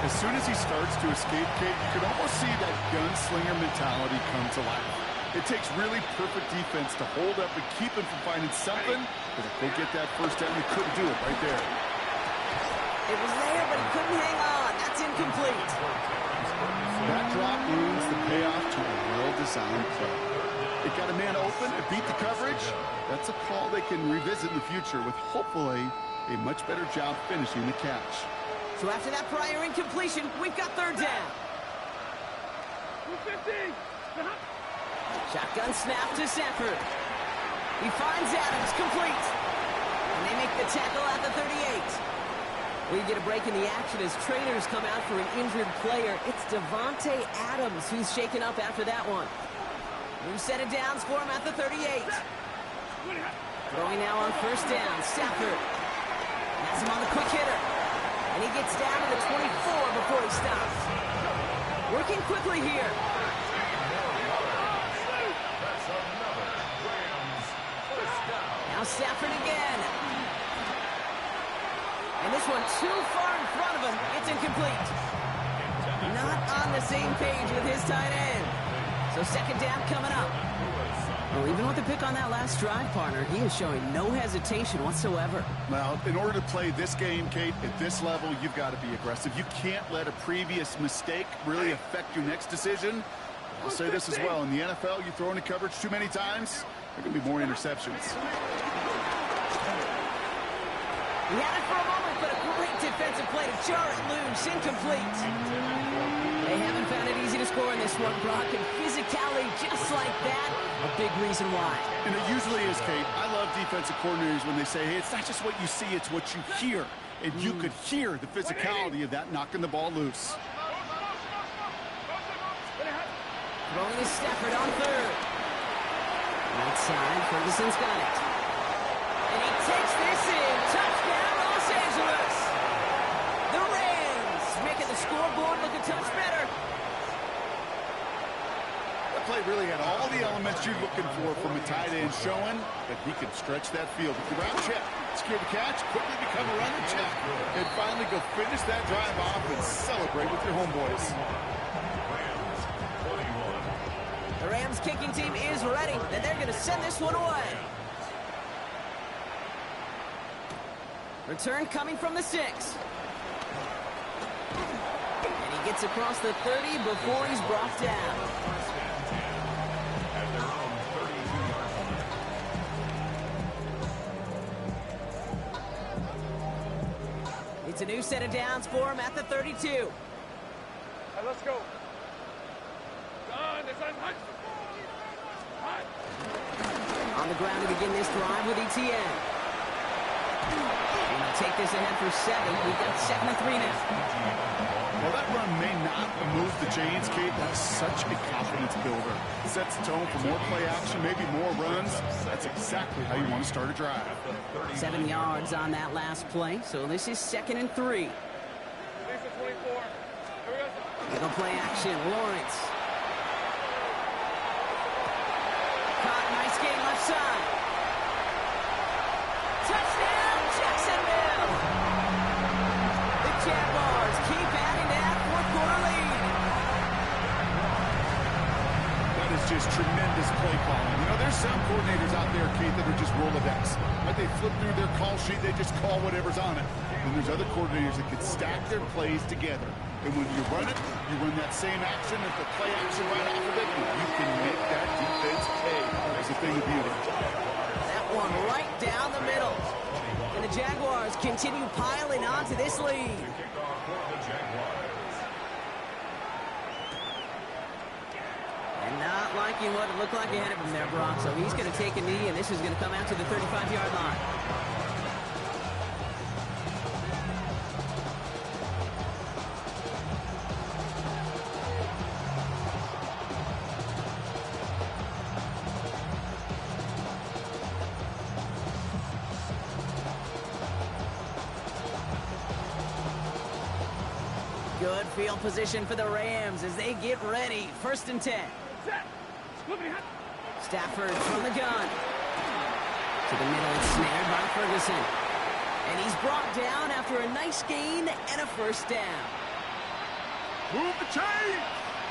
[SPEAKER 3] As soon as he starts to escape, Kate, you can almost see that gunslinger mentality come to life. It takes really perfect defense to hold up and keep him from finding something, but if they get that first down, he couldn't do it right there.
[SPEAKER 1] It was there, but he couldn't hang on. That's incomplete.
[SPEAKER 3] That drop ruins the payoff to a well-designed play. It got a man open, it beat the coverage. That's a call they can revisit in the future with hopefully a much better job finishing the catch.
[SPEAKER 1] So after that prior incompletion, we've got 3rd down.
[SPEAKER 2] 250.
[SPEAKER 1] Shotgun snap to Safford. He finds Adams complete. And they make the tackle at the 38. We get a break in the action as trainers come out for an injured player. It's Devontae Adams who's shaken up after that one. New set of downs for him at the 38. Throwing now on first down. Stafford has him on the quick hitter. And he gets down to the 24 before he stops. Working quickly here. Now Stafford again. And this one too far in front of him. It's incomplete. Not on the same page with his tight end. So second down coming up. Well, even with the pick on that last drive, partner, he is showing no hesitation whatsoever.
[SPEAKER 3] Well, in order to play this game, Kate, at this level, you've got to be aggressive. You can't let a previous mistake really affect your next decision. I'll say this as well. In the NFL, you throw into coverage too many times, there are going to be more interceptions.
[SPEAKER 1] He had it for a moment, but a great defensive play to jar it loose. Incomplete. They haven't found it easy to score in this one, Brock, and physicality just like that, a big reason why.
[SPEAKER 3] And it usually is, Kate. I love defensive coordinators when they say, hey, it's not just what you see, it's what you hear. And you could hear the physicality of that knocking the ball loose.
[SPEAKER 1] Throwing to Stafford on third. Right side, Ferguson's got it. And he takes this in. Touchdown, Los Angeles. The Rams making the scoreboard look a touch better.
[SPEAKER 3] The play really had all the elements you're looking for from a tight end, showing that he can stretch that field. With the route check, secure the catch, quickly become a running check, and finally go finish that drive off and celebrate with your homeboys.
[SPEAKER 1] The Rams kicking team is ready, and they're going to send this one away. Return coming from the 6. And he gets across the 30 before he's brought down. It's a new set of downs for him at the 32.
[SPEAKER 2] Hey, let's go. Done. It's hot.
[SPEAKER 1] On the ground to begin this drive with ETN. And they'll take this ahead for 7. We've got 2nd and 3 now.
[SPEAKER 3] Well, that run may not move the chains, Kate. That's such a confidence builder. Sets the tone for more play action, maybe more runs. That's exactly how you want to start a drive.
[SPEAKER 1] 7 yards on that last play, so this is 2nd and 3.
[SPEAKER 2] Lisa 24. Here we go.
[SPEAKER 1] It'll play action. Lawrence. Caught. Nice game left side. Touchdown, Jacksonville. The Jaguars keep adding to that fourth-quarter lead.
[SPEAKER 3] That is just tremendous play calling. You know, there's some coordinators out there, Kate, that are just Rolodex. Like they flip through their call sheet, they just call whatever's on it. And there's other coordinators that can stack their plays together. And when you run it, you run that same action and the play action right off of it, you can make that defense pay. That's the thing of beauty.
[SPEAKER 1] That one right down the middle. And the Jaguars continue piling on to this lead. And not liking what it looked like ahead of him there, Brock. So he's going to take a knee, and this is going to come out to the 35-yard line. Good field position for the Rams as they get ready. 1st and 10. Stafford from the gun. To the middle, it's snared by Ferguson. And he's brought down after a nice gain and a 1st down.
[SPEAKER 3] Move the chains!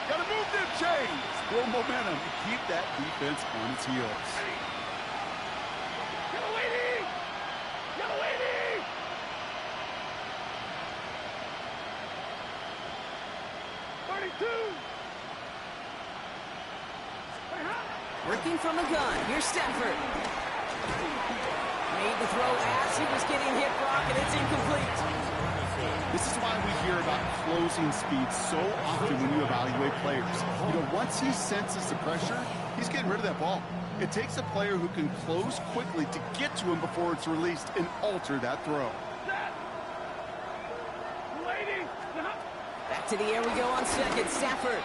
[SPEAKER 3] Gotta move them chains! Build momentum to keep that defense on its heels.
[SPEAKER 2] Yellow 80! Yellow 80!
[SPEAKER 1] Working from the gun. Here's Stafford. Made the throw as he was getting hit, Brock, and it's incomplete.
[SPEAKER 3] This is why we hear about closing speed so often when you evaluate players. You know, once he senses the pressure, he's getting rid of that ball. It takes a player who can close quickly to get to him before it's released and alter that throw.
[SPEAKER 1] Back to the air we go on second. Stafford.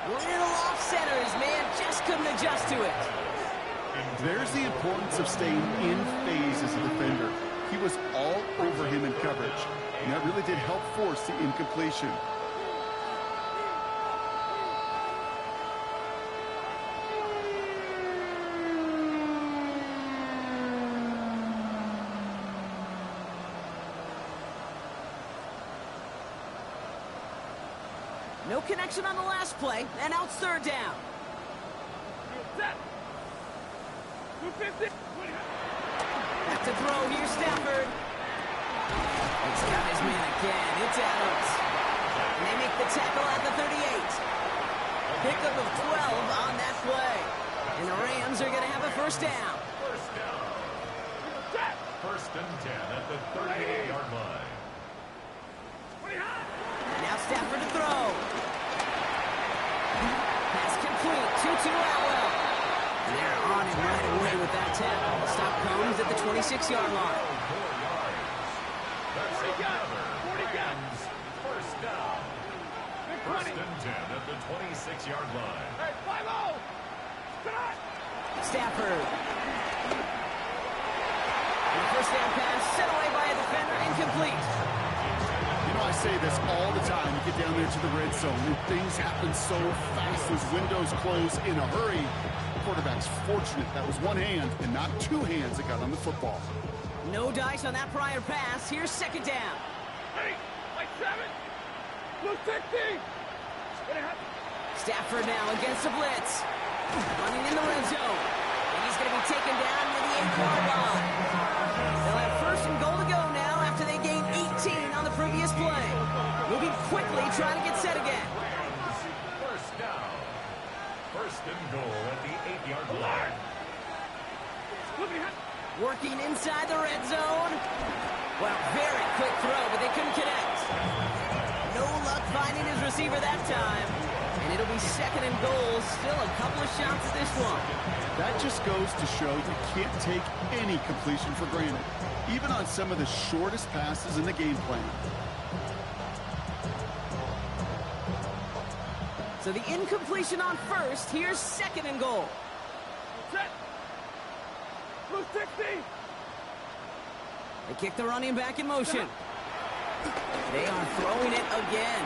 [SPEAKER 1] Little off center. His man just couldn't adjust to it.
[SPEAKER 3] There's the importance of staying in phase as a defender. He was all over him in coverage, and that really did help force the incompletion.
[SPEAKER 1] No connection on the last play, and now it's third down.
[SPEAKER 2] Set. 250.
[SPEAKER 1] Back to throw, here's Stafford. It's got his man again, it's Adams. And they make the tackle at the 38. Pickup of 12 on that play. And the Rams are gonna have a first down.
[SPEAKER 4] First down. First and 10 at the 38-yard line.
[SPEAKER 1] And now Stafford to throw. Pass complete, 2-2 Atwell. And they're on it right away with that tackle. The stop comes at the 26-yard line.
[SPEAKER 4] 4 yards. That's another Rams first down. First and 10 at the 26-yard line.
[SPEAKER 2] Hey, 5-0.
[SPEAKER 1] Stafford. And the first down pass sent away by a defender, incomplete.
[SPEAKER 3] You know, I say this all the time. You get down there to the red zone, and things happen so fast. Those windows close in a hurry. The quarterback's fortunate that was one hand and not two hands that got on the football.
[SPEAKER 1] No dice on that prior pass. Here's second down.
[SPEAKER 2] Hey, like 7. Blue 60.
[SPEAKER 1] Stafford now against the blitz. Running in the red zone. And he's going to be taken down near the 8-yard line. They'll have first and goal to go now after they gain 18 on the previous play. Moving quickly, trying to get set again.
[SPEAKER 4] First down. First and goal at the 8-yard line.
[SPEAKER 1] Working inside the red zone. Well, very quick throw, but they couldn't connect. No luck finding his receiver that time. And it'll be second and goal. Still a couple of shots at this one.
[SPEAKER 3] That just goes to show you can't take any completion for granted, even on some of the shortest passes in the game plan.
[SPEAKER 1] So the incompletion on first. Here's second and goal.
[SPEAKER 2] Set. Blue 60.
[SPEAKER 1] They kick the running back in motion. They are throwing it again.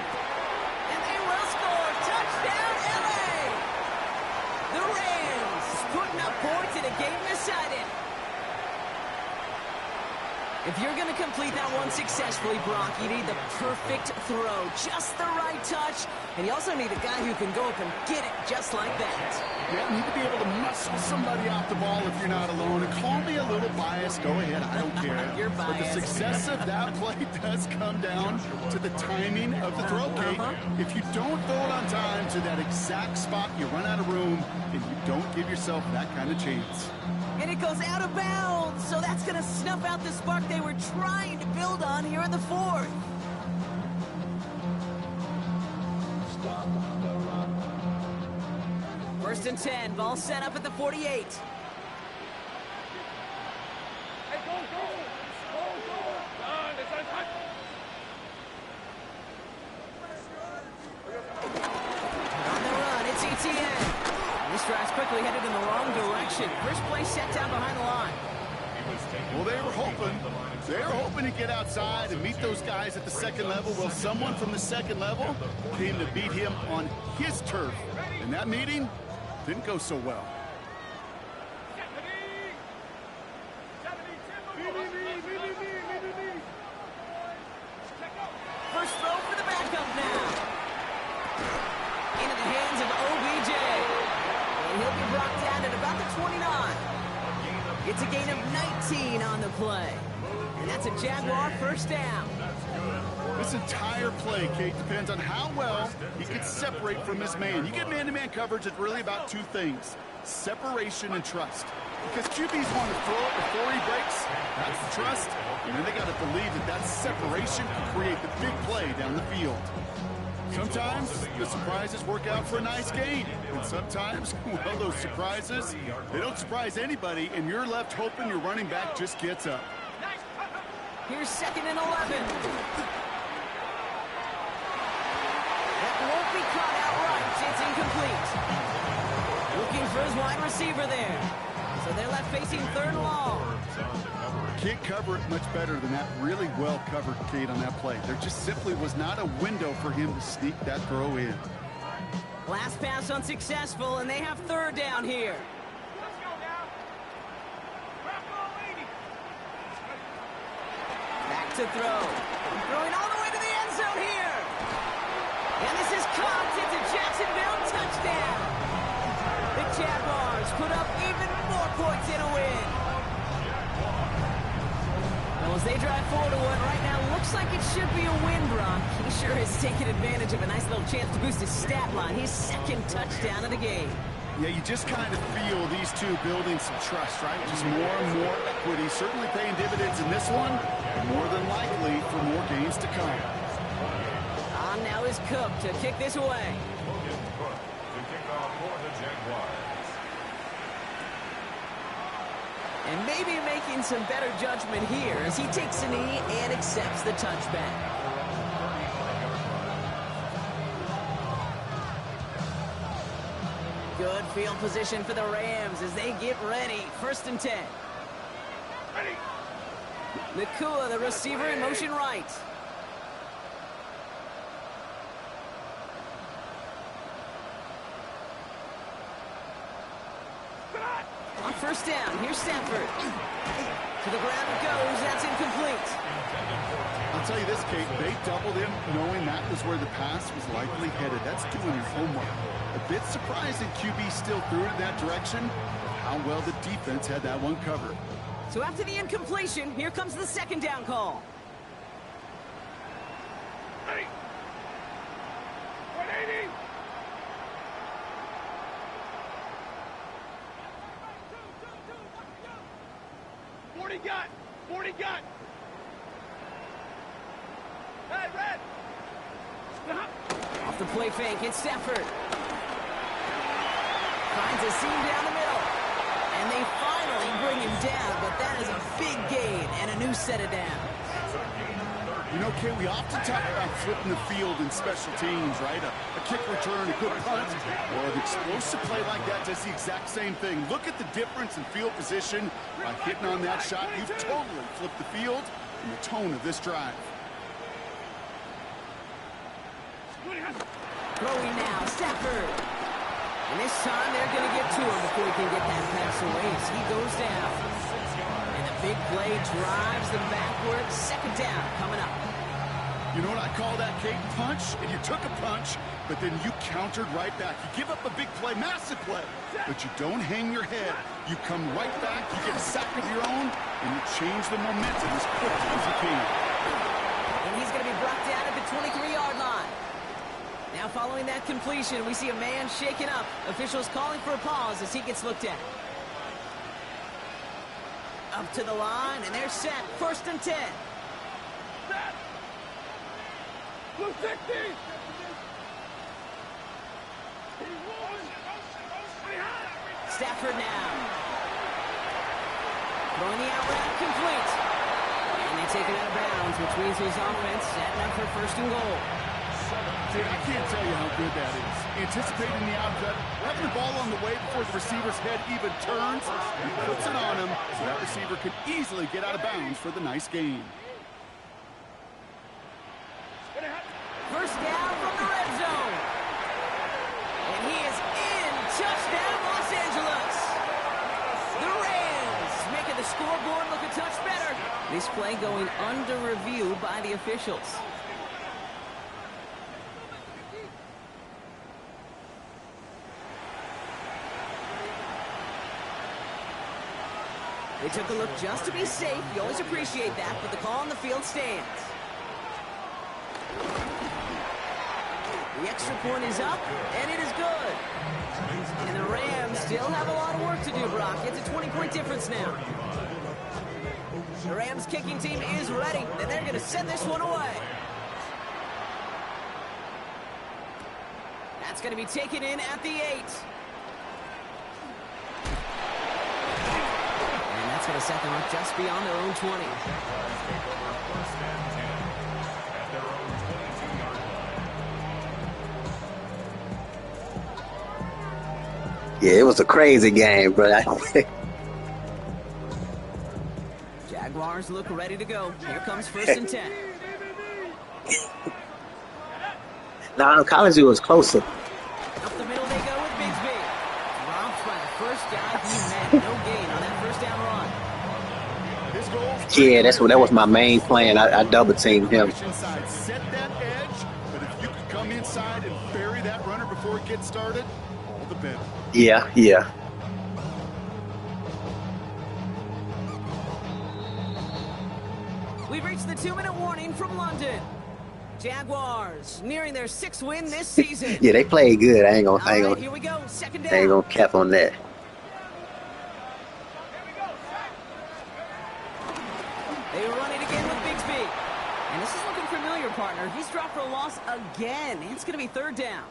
[SPEAKER 1] And they will score. Touchdown, LA! The Rams putting up points in a game decided. If you're going to complete that one successfully, Brock, you need the perfect throw. Just the right touch. And you also need a guy who can go up and get it just like that.
[SPEAKER 3] Yeah, you need to be able to muscle somebody off the ball if you're not alone. And call me a little biased. Go ahead. I don't care.
[SPEAKER 1] You're
[SPEAKER 3] But the
[SPEAKER 1] biased.
[SPEAKER 3] success of that play does come down to the timing of the throw, Kate. If you don't throw it on time to that exact spot, you run out of room, and you don't give yourself that kind of chance.
[SPEAKER 1] And it goes out of bounds. So that's going to snuff out the spark they were trying to build on here in the fourth. First and 10. Ball set up at the 48.
[SPEAKER 2] Hey, go, go. Go, go. It's on touch.
[SPEAKER 1] On the run, it's ETN. This drive's quickly headed in the wrong direction. First play set down behind the line.
[SPEAKER 3] Well, they were hoping to get outside and meet those guys at the second level. Well, someone from the second level came to beat him on his turf. And that meeting didn't go so well.
[SPEAKER 1] First throw for the backup now. Into the hands of OBJ. And he'll be brought down at about the 29. It's a gain of 19 on the play. And that's a Jaguar first down.
[SPEAKER 3] This entire play, Kate, depends on how well he can separate from his man. You get man-to-man coverage, it's really about two things: separation and trust. Because QBs want to throw it before he breaks. That's the trust. And then they got to believe that that separation can create the big play down the field. Sometimes the surprises work out for a nice gain. And sometimes, well, those surprises, they don't surprise anybody, and you're left hoping your running back just gets up.
[SPEAKER 1] Here's second and 11. for his wide receiver there. So they're left facing 3rd and long.
[SPEAKER 3] Can't cover it much better than that really well covered Kate on that play. There just simply was not a window for him to sneak that throw in.
[SPEAKER 1] Last pass unsuccessful, and they have 3rd down here. Back to throw. Throwing all the way to the end zone here. And this is caught. It's a Jacksonville touchdown. The Jaguars put up even more points in a win. Well, as they drive forward to what right now looks like it should be a win, Brock, he sure is taking advantage of a nice little chance to boost his stat line. His 2nd touchdown of the game.
[SPEAKER 3] Yeah, you just kind of feel these two building some trust, right? Just more and more equity. Certainly paying dividends in this one, and more than likely for more games to come.
[SPEAKER 1] On now is Cook to kick this away.
[SPEAKER 4] To kick off for the Jaguars.
[SPEAKER 1] And maybe making some better judgment here as he takes a knee and accepts the touchback. Good field position for the Rams as they get ready. 1st and 10.
[SPEAKER 2] Ready.
[SPEAKER 1] Nakua, the receiver, in motion right. On 1st down, here's Stafford. To the ground it goes. That's incomplete.
[SPEAKER 3] I'll tell you this, Kate, they doubled him knowing that was where the pass was likely headed. That's doing his homework. A bit surprising QB still threw it in that direction. How well the defense had that one covered.
[SPEAKER 1] So after the incompletion, here comes the 2nd down call.
[SPEAKER 2] Ready. 180. Forty got. Hey, Red. Stop.
[SPEAKER 1] Off the play fake, it's Stafford. Finds a seam down the middle. And they finally bring him down, but that is a big gain and a new set of downs.
[SPEAKER 3] You know, Kate, we often talk about flipping the field in special teams, right? A kick return, a good punt. Well, an explosive play like that does the exact same thing. Look at the difference in field position. By hitting on that shot, you've totally flipped the field and the tone of this drive.
[SPEAKER 1] Throwing now, Stafford. And this time they're going to get to him before he can get that pass away as he goes down. And the big play drives them backwards. 2nd down coming up.
[SPEAKER 3] You know what I call that, Kate? Punch, and you took a punch, but then you countered right back. You give up a big play, massive play, but you don't hang your head. You come right back, you get a sack of your own, and you change the momentum as quickly as you can.
[SPEAKER 1] And he's going to be brought down at the 23-yard line. Now following that completion, we see a man shaken up. Officials calling for a pause as he gets looked at. Up to the line, and they're set. 1st and 10.
[SPEAKER 2] Set. Blue 60.
[SPEAKER 1] Stafford now. Throwing the out route complete. And they take it out of bounds, which means his offense setting up for 1st and goal.
[SPEAKER 3] Dude, I can't tell you how good that is. Anticipating the outcut, having the ball on the way before the receiver's head even turns, he puts it on him so that receiver can easily get out of bounds for the nice gain.
[SPEAKER 1] 1st down from the red zone. And he is in. Touchdown, Los Angeles. The Rams making the scoreboard look a touch better. This play going under review by the officials. They took a look just to be safe. You always appreciate that, but the call on the field stands. The extra point is up, and it is good. And the Rams still have a lot of work to do, Brock. It's a 20-point difference now. The Rams kicking team is ready, and they're going to send this one away. That's going to be taken in at the 8. Going to set them up just beyond their own 20.
[SPEAKER 5] Yeah, it was a crazy game, bro.
[SPEAKER 1] Jaguars look ready to go. Here comes 1st and 10.
[SPEAKER 5] Nah, college it was closer.
[SPEAKER 1] Up the middle they go with Bigsby. Dropped by the first guy he met. No gain on that first down run.
[SPEAKER 5] Yeah, that was my main plan. I double teamed him.
[SPEAKER 3] Inside, set that edge, but if you could come inside and bury that runner before it gets started, all the better.
[SPEAKER 5] Yeah, yeah.
[SPEAKER 1] We've reached the 2-minute warning from London. Jaguars nearing their 6th win this season.
[SPEAKER 5] Yeah, they played good. I ain't gonna
[SPEAKER 1] Here we go. 2nd down.
[SPEAKER 5] I ain't gonna cap on that.
[SPEAKER 1] They run it again with Bigsby. And this is looking familiar, partner. He's dropped for a loss again. It's going to be 3rd down.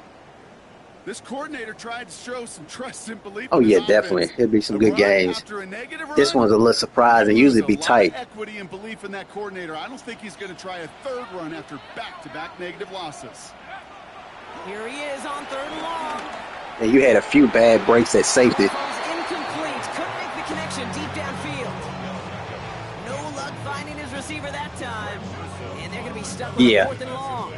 [SPEAKER 3] This coordinator tried to show some trust and belief.
[SPEAKER 5] Oh, yeah, definitely. It'll be some good games. This one's a little surprising. Usually be tight.
[SPEAKER 3] Equity and belief in that coordinator. I don't think he's going to try a 3rd run after back-to-back negative losses.
[SPEAKER 1] Here he is on 3rd and long.
[SPEAKER 5] And you had a few bad breaks at safety.
[SPEAKER 1] Incomplete. Couldn't make the connection deep downfield. No luck finding his receiver that time. And they're going to be stuck with 4th and long.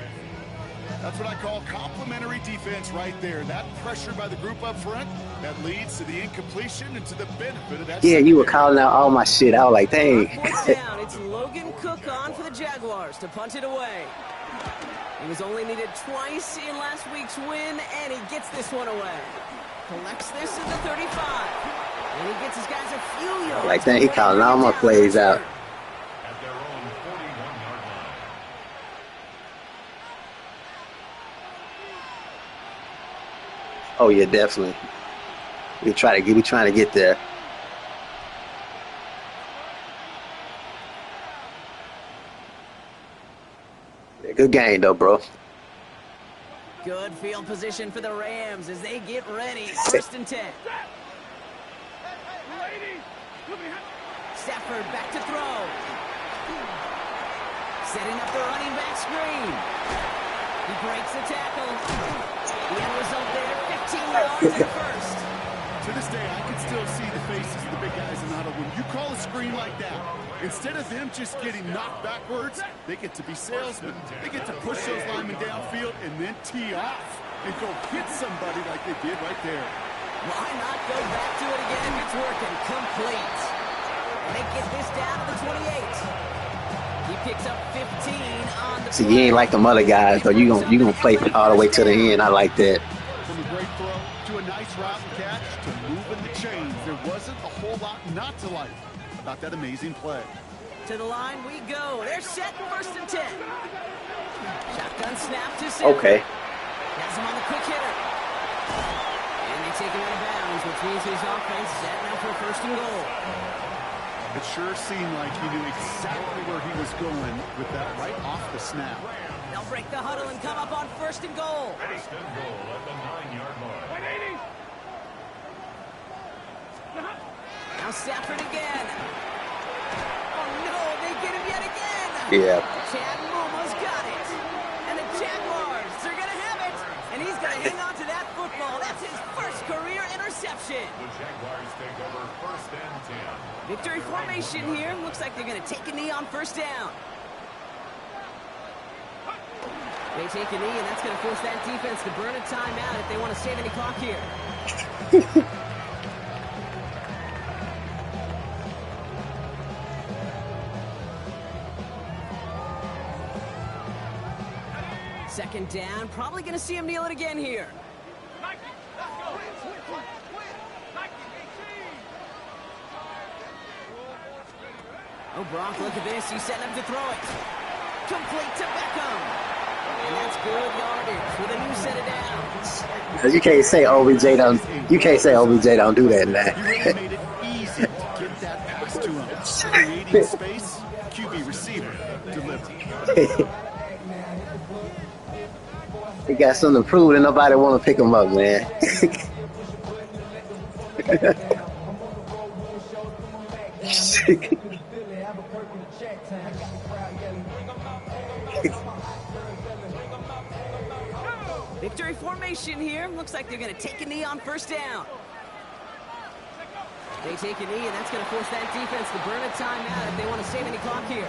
[SPEAKER 3] That's what I call complimentary defense right there. That pressure by the group up front, that leads to the incompletion and to the benefit of that.
[SPEAKER 5] Yeah, you were calling out all my shit. I was like, dang.
[SPEAKER 1] Down. It's Logan Cook on for the Jaguars to punt it away. He was only needed twice in last week's win, and he gets this one away. Collects this at the 35. And he gets his guys a few yards.
[SPEAKER 5] Like, dang, he calling all my plays out. Oh yeah, definitely. We trying to get there. Good game though, bro.
[SPEAKER 1] Good field position for the Rams as they get ready. 1st and 10. Stafford back to throw. Setting up the running back screen. He breaks the tackle. The end result there, 15 yards at 1st.
[SPEAKER 3] To this day, I can still see the faces of the big guys in the huddle. When you call a screen like that, instead of them just getting knocked backwards, they get to be salesmen. They get to push those linemen downfield and then tee off and go hit somebody like they did right there.
[SPEAKER 1] Why not go back to it again? It's working. Complete. And they get this down to the 28. He picks up 15 on the
[SPEAKER 5] See, you ain't like them other guys, though. You gonna play all the way to the end. I like that.
[SPEAKER 3] From a great throw to a nice route and catch to moving the chains, there wasn't a whole lot not to like about that amazing play.
[SPEAKER 1] To the line we go. They're set 1st and 10. Shotgun snap to center.
[SPEAKER 5] Okay.
[SPEAKER 1] Has him on the quick hitter. And they take him out of bounds, which means his offense set now for 1st and goal.
[SPEAKER 3] It sure seemed like he knew exactly where he was going with that right off the snap.
[SPEAKER 1] They'll break the huddle and come up on 1st and goal.
[SPEAKER 4] 1st and goal at the 9-yard line.
[SPEAKER 1] Now Stafford again. Oh no, they get him yet again.
[SPEAKER 5] Yeah.
[SPEAKER 1] Chad Momo's got it. And the Jaguars, they're going to have it. And he's going to hang on to that football. That's his 1st career interception.
[SPEAKER 4] The Jaguars take over 1st and 10.
[SPEAKER 1] Victory formation here. Looks like they're going to take a knee on 1st down. They take a knee, and that's going to force that defense to burn a timeout if they want to save any clock here. Second down. Probably going to see him kneel it again here. Oh, Brock, look at this. He's setting up to throw it. Complete to Beckham. And that's good yardage with a new set of downs.
[SPEAKER 5] You can't say OBJ don't. You can't say OBJ don't do that now.
[SPEAKER 3] He really made it easy to get that pass to him. Creating space, QB receiver delivered.
[SPEAKER 5] He got something to prove and nobody want to pick him up, man.
[SPEAKER 1] Victory formation here. Looks like they're going to take a knee on 1st down. They take a knee, and that's going to force that defense to burn a timeout if they want to save any clock here.